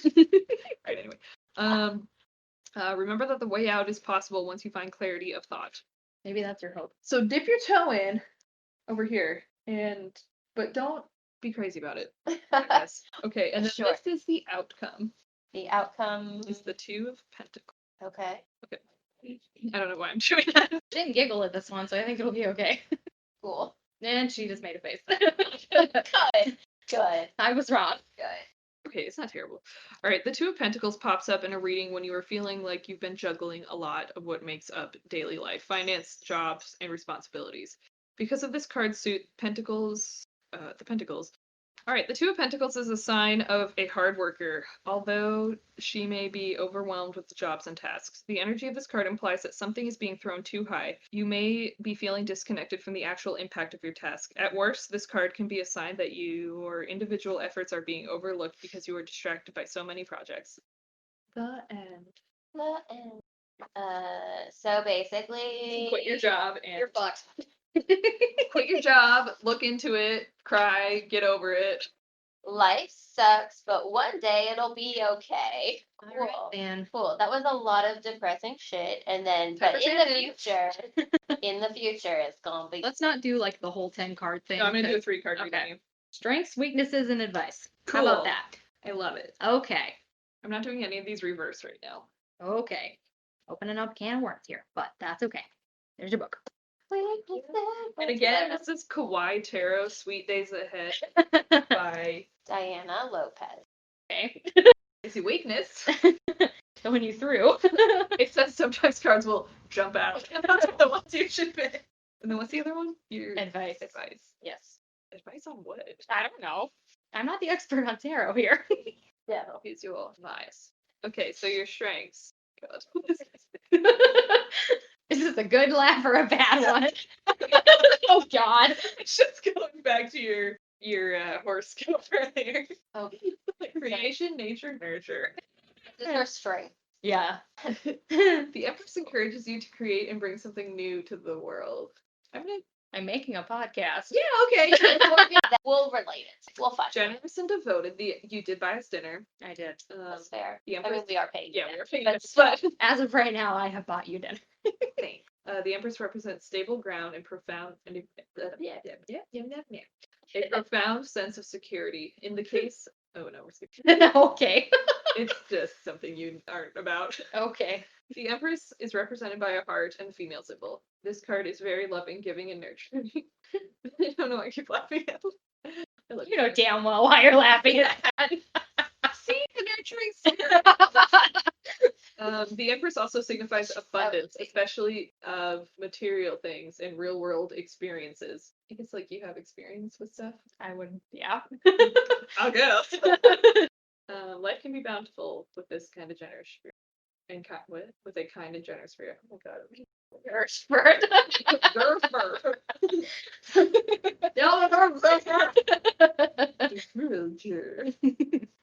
Right, anyway. Remember that the way out is possible once you find clarity of thought. Maybe that's your hope. So dip your toe in over here, but don't be crazy about it. Yes. Okay, and then Sure. this is the outcome. The outcome. Is the Two of Pentacles. Okay. I don't know why I'm doing that. She didn't giggle at this one, so I think it'll be okay. Cool. And she just made a face. Good. Good. I was wrong. Good. Okay, it's not terrible. All right, the Two of Pentacles pops up in a reading when you are feeling like you've been juggling a lot of what makes up daily life, finance, jobs, and responsibilities. Because of this card suit, the Pentacles. All right, the Two of Pentacles is a sign of a hard worker, although she may be overwhelmed with the jobs and tasks. The energy of this card implies that something is being thrown too high. You may be feeling disconnected from the actual impact of your task. At worst, this card can be a sign that your individual efforts are being overlooked because you are distracted by so many projects. The end. The end. So basically, Quit your job and you're fucked. quit your job, look into it, cry, get over it. Life sucks, but one day it'll be okay. All right, Cool. then. Cool. That was a lot of depressing shit. And then, but in the future, it's gonna be. Let's not do like the whole 10 card thing. No, I'm gonna do a 'cause- 3-card Okay. reading. Strengths, weaknesses, and advice. How Cool. about that? I love it. Okay. I'm not doing any of these reverse right now. Okay. Opening up a can of worms here, but that's okay. There's your book. And again, this is Kawaii Tarot, Sweet Days Ahead by Diana Lopez. Okay. Is Weakness. Showing you through. It says sometimes cards will jump out. And those are the ones you should pick. And then what's the other one? Your Advice. Advice. Yes. Advice on what? I don't know. I'm not the expert on tarot here. Yeah. Here's your advice. Okay, so your strengths. God. Is this a good laugh or a bad one? Oh God. It's just going back to your horoscope earlier. Oh, Creation, nature, nurture. this is her strength. Yeah. The Empress encourages you to create and bring something new to the world. I'm gonna I'm making a podcast. Yeah, okay. We'll relate it. We'll find it. Generous and devoted. You did buy us dinner. I did. That's fair. The I Empress. mean, we are paying. Yeah, you we now, are paying but it, still. but As of right now, I have bought you dinner. the Empress represents stable ground and profound and a profound sense of security. In the case, oh no, we're skipping. Okay. It's just something you aren't about. Okay. The Empress is represented by a heart and a female symbol. This card is very loving, giving, and nurturing. I don't know why I keep laughing at it. I love You know damn well why you're laughing at that. See the nurturing spirit. The Empress also signifies abundance, especially of material things and real world experiences. I think it's like you have experience with stuff. I would, yeah. I'll go. Life can be bountiful with this kind of generous spirit. And with a kind and generous spirit. Oh my god. Your spirit.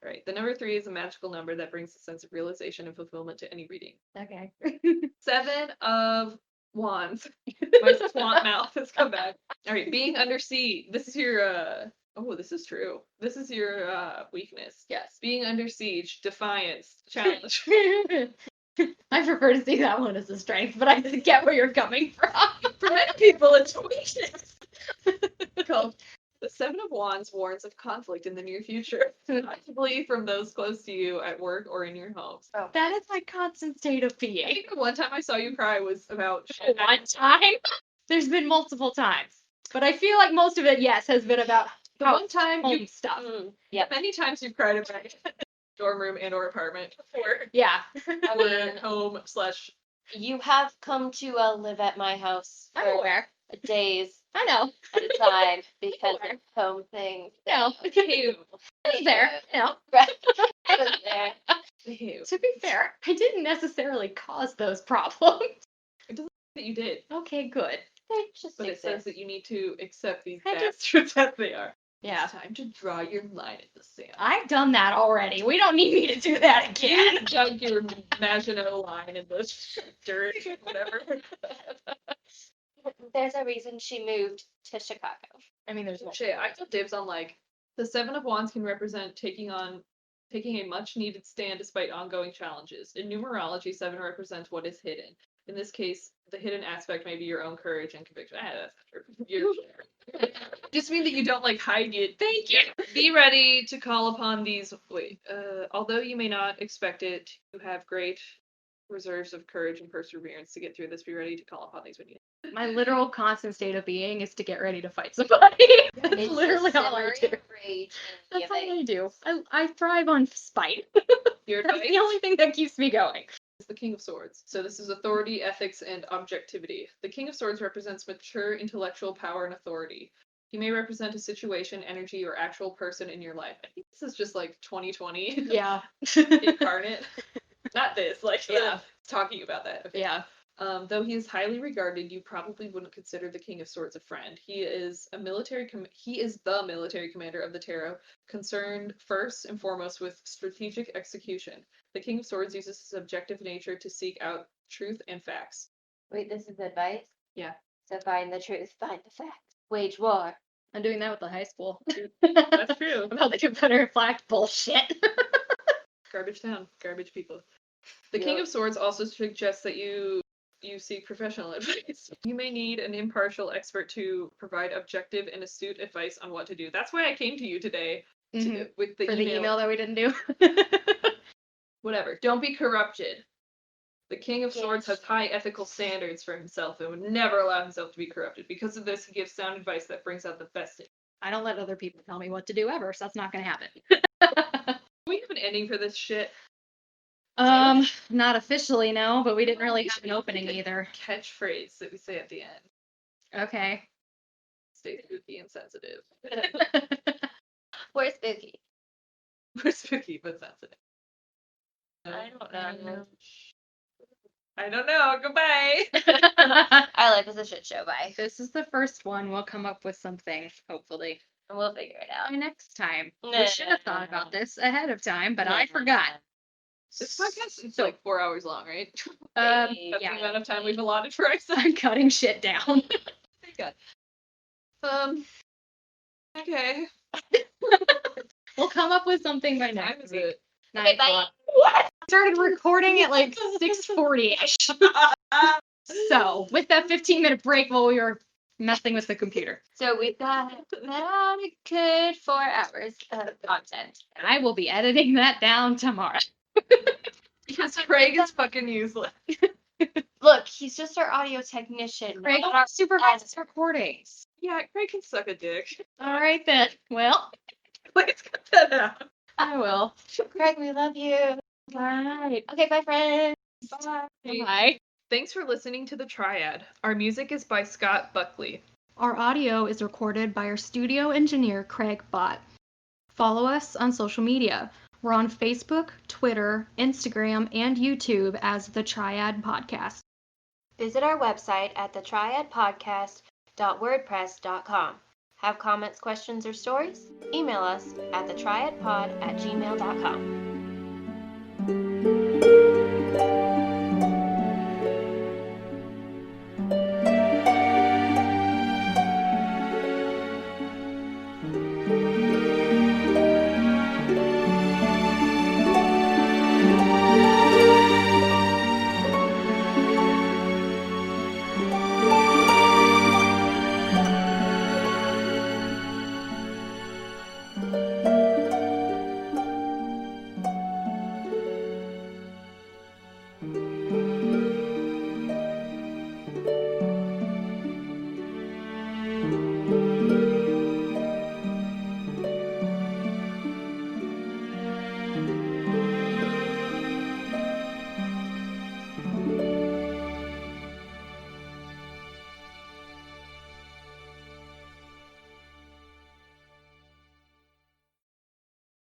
Right. The number 3 is a magical number that brings a sense of realization and fulfillment to any reading. Okay. 7 of Wands. My swamp mouth has come back. All right. Being under siege. This is your. Oh, this is true. This is your weakness. Yes. Being under siege, defiance, challenge. I prefer to see that one as a strength, but I get where you're coming from. For many people, it's a weakness. Called the 7 of Wands warns of conflict in the near future, possibly from those close to you at work or in your homes. Oh. That is my constant state of I being. think the one time I saw you cry was about shit. One time? There's been multiple times. But I feel like most of it, yes, has been about The one time home you, stuff. Yep. many times you've cried about dorm room and or apartment or Yeah. I mean, home / you have come to live at my house I'm for aware. days I know. at a time because Sure. of home things. No. Ew. I was there. You know. Right. I was there. Ew. To be fair, I didn't necessarily cause those problems. That you did. Okay, good. They just But it says exist. that you need to accept these I just- bastards as they are. Yeah. It's time to draw your line in the sand. I've done that already. We don't need me to do that again. You dug your Maginot line in the dirt, whatever. There's a reason she moved to Chicago. I mean, there's Shit, I took dibs on like the 7 of Wands can represent taking a much needed stand despite ongoing challenges. In numerology, 7 represents what is hidden. In this case, the hidden aspect may be your own courage and conviction. That's not true. Just mean that you don't like hide it. Thank you. Be ready to call upon these. Although you may not expect it, you have great reserves of courage and perseverance to get through this. Be ready to call upon these when you. My literal constant state of being is to get ready to fight somebody. That's It's literally the all I do. simmering rage and That's all giving. I do. I thrive on spite. Your That's advice the only thing that keeps me going. is the King of Swords. So this is authority, ethics, and objectivity. The King of Swords represents mature intellectual power and authority. He may represent a situation, energy, or actual person in your life. I think this is just like 2020 Yeah. incarnate. Not this, like Yeah. talking about that. Okay. Yeah. Though he is highly regarded, you probably wouldn't consider the King of Swords a friend. He is the military commander of the tarot, concerned first and foremost with strategic execution. The King of Swords uses his objective nature to seek out truth and facts. Wait, this is advice? Yeah. So find the truth, find the facts. Wage war. I'm doing that with the high school. That's true. About the Confederate flag bullshit. Garbage town, garbage people. The Yep. King of Swords also suggests that you seek professional advice. You may need an impartial expert to provide objective and astute advice on what to do. That's why I came to you today Mhm. with the For the email that we didn't do. Whatever. Don't be corrupted. The King of Swords Yes. has high ethical standards for himself and would never allow himself to be corrupted. Because of this, he gives sound advice that brings out the best in you. I don't let other people tell me what to do ever, so that's not gonna happen. Do we have an ending for this shit? Not officially, no, but we didn't really have an opening either. Catchphrase that we say at the end. Okay. Stay spooky and sensitive. We're spooky. We're spooky but sensitive. I don't know. I don't know. Goodbye. I like this a shit show. Bye. This is the first one. We'll come up with something, hopefully, And we'll figure it out. by next time. No, We should have no, thought no. about this ahead of time, but I No. forgot. This podcast is like 4 hours long, right? Um, Hey, That's yeah. the amount of time we've allotted for ourselves. I'm cutting shit down. Thank God. Okay. We'll come up with something by Time next is week. it? 9 Okay, bye. o'clock. Started recording at like 6:40ish. So with that 15-minute break while we were messing with the computer. So we've got about a good 4 hours of content. And I will be editing that down tomorrow. Because Craig is fucking useless. Look, he's just our audio technician. Craig not our supervises recordings. Yeah, Craig can suck a dick. All right then. Well, Please cut that out. I will. Craig, we love you. All right. Okay, bye, friends. Bye. Bye. Thanks for listening to The Triad. Our music is by Scott Buckley. Our audio is recorded by our studio engineer, Craig Bott. Follow us on social media. We're on Facebook, Twitter, Instagram, and YouTube as The Triad Podcast. Visit our website at thetriadpodcast.wordpress.com. Have comments, questions, or stories? Email us at thetriadpod@gmail.com.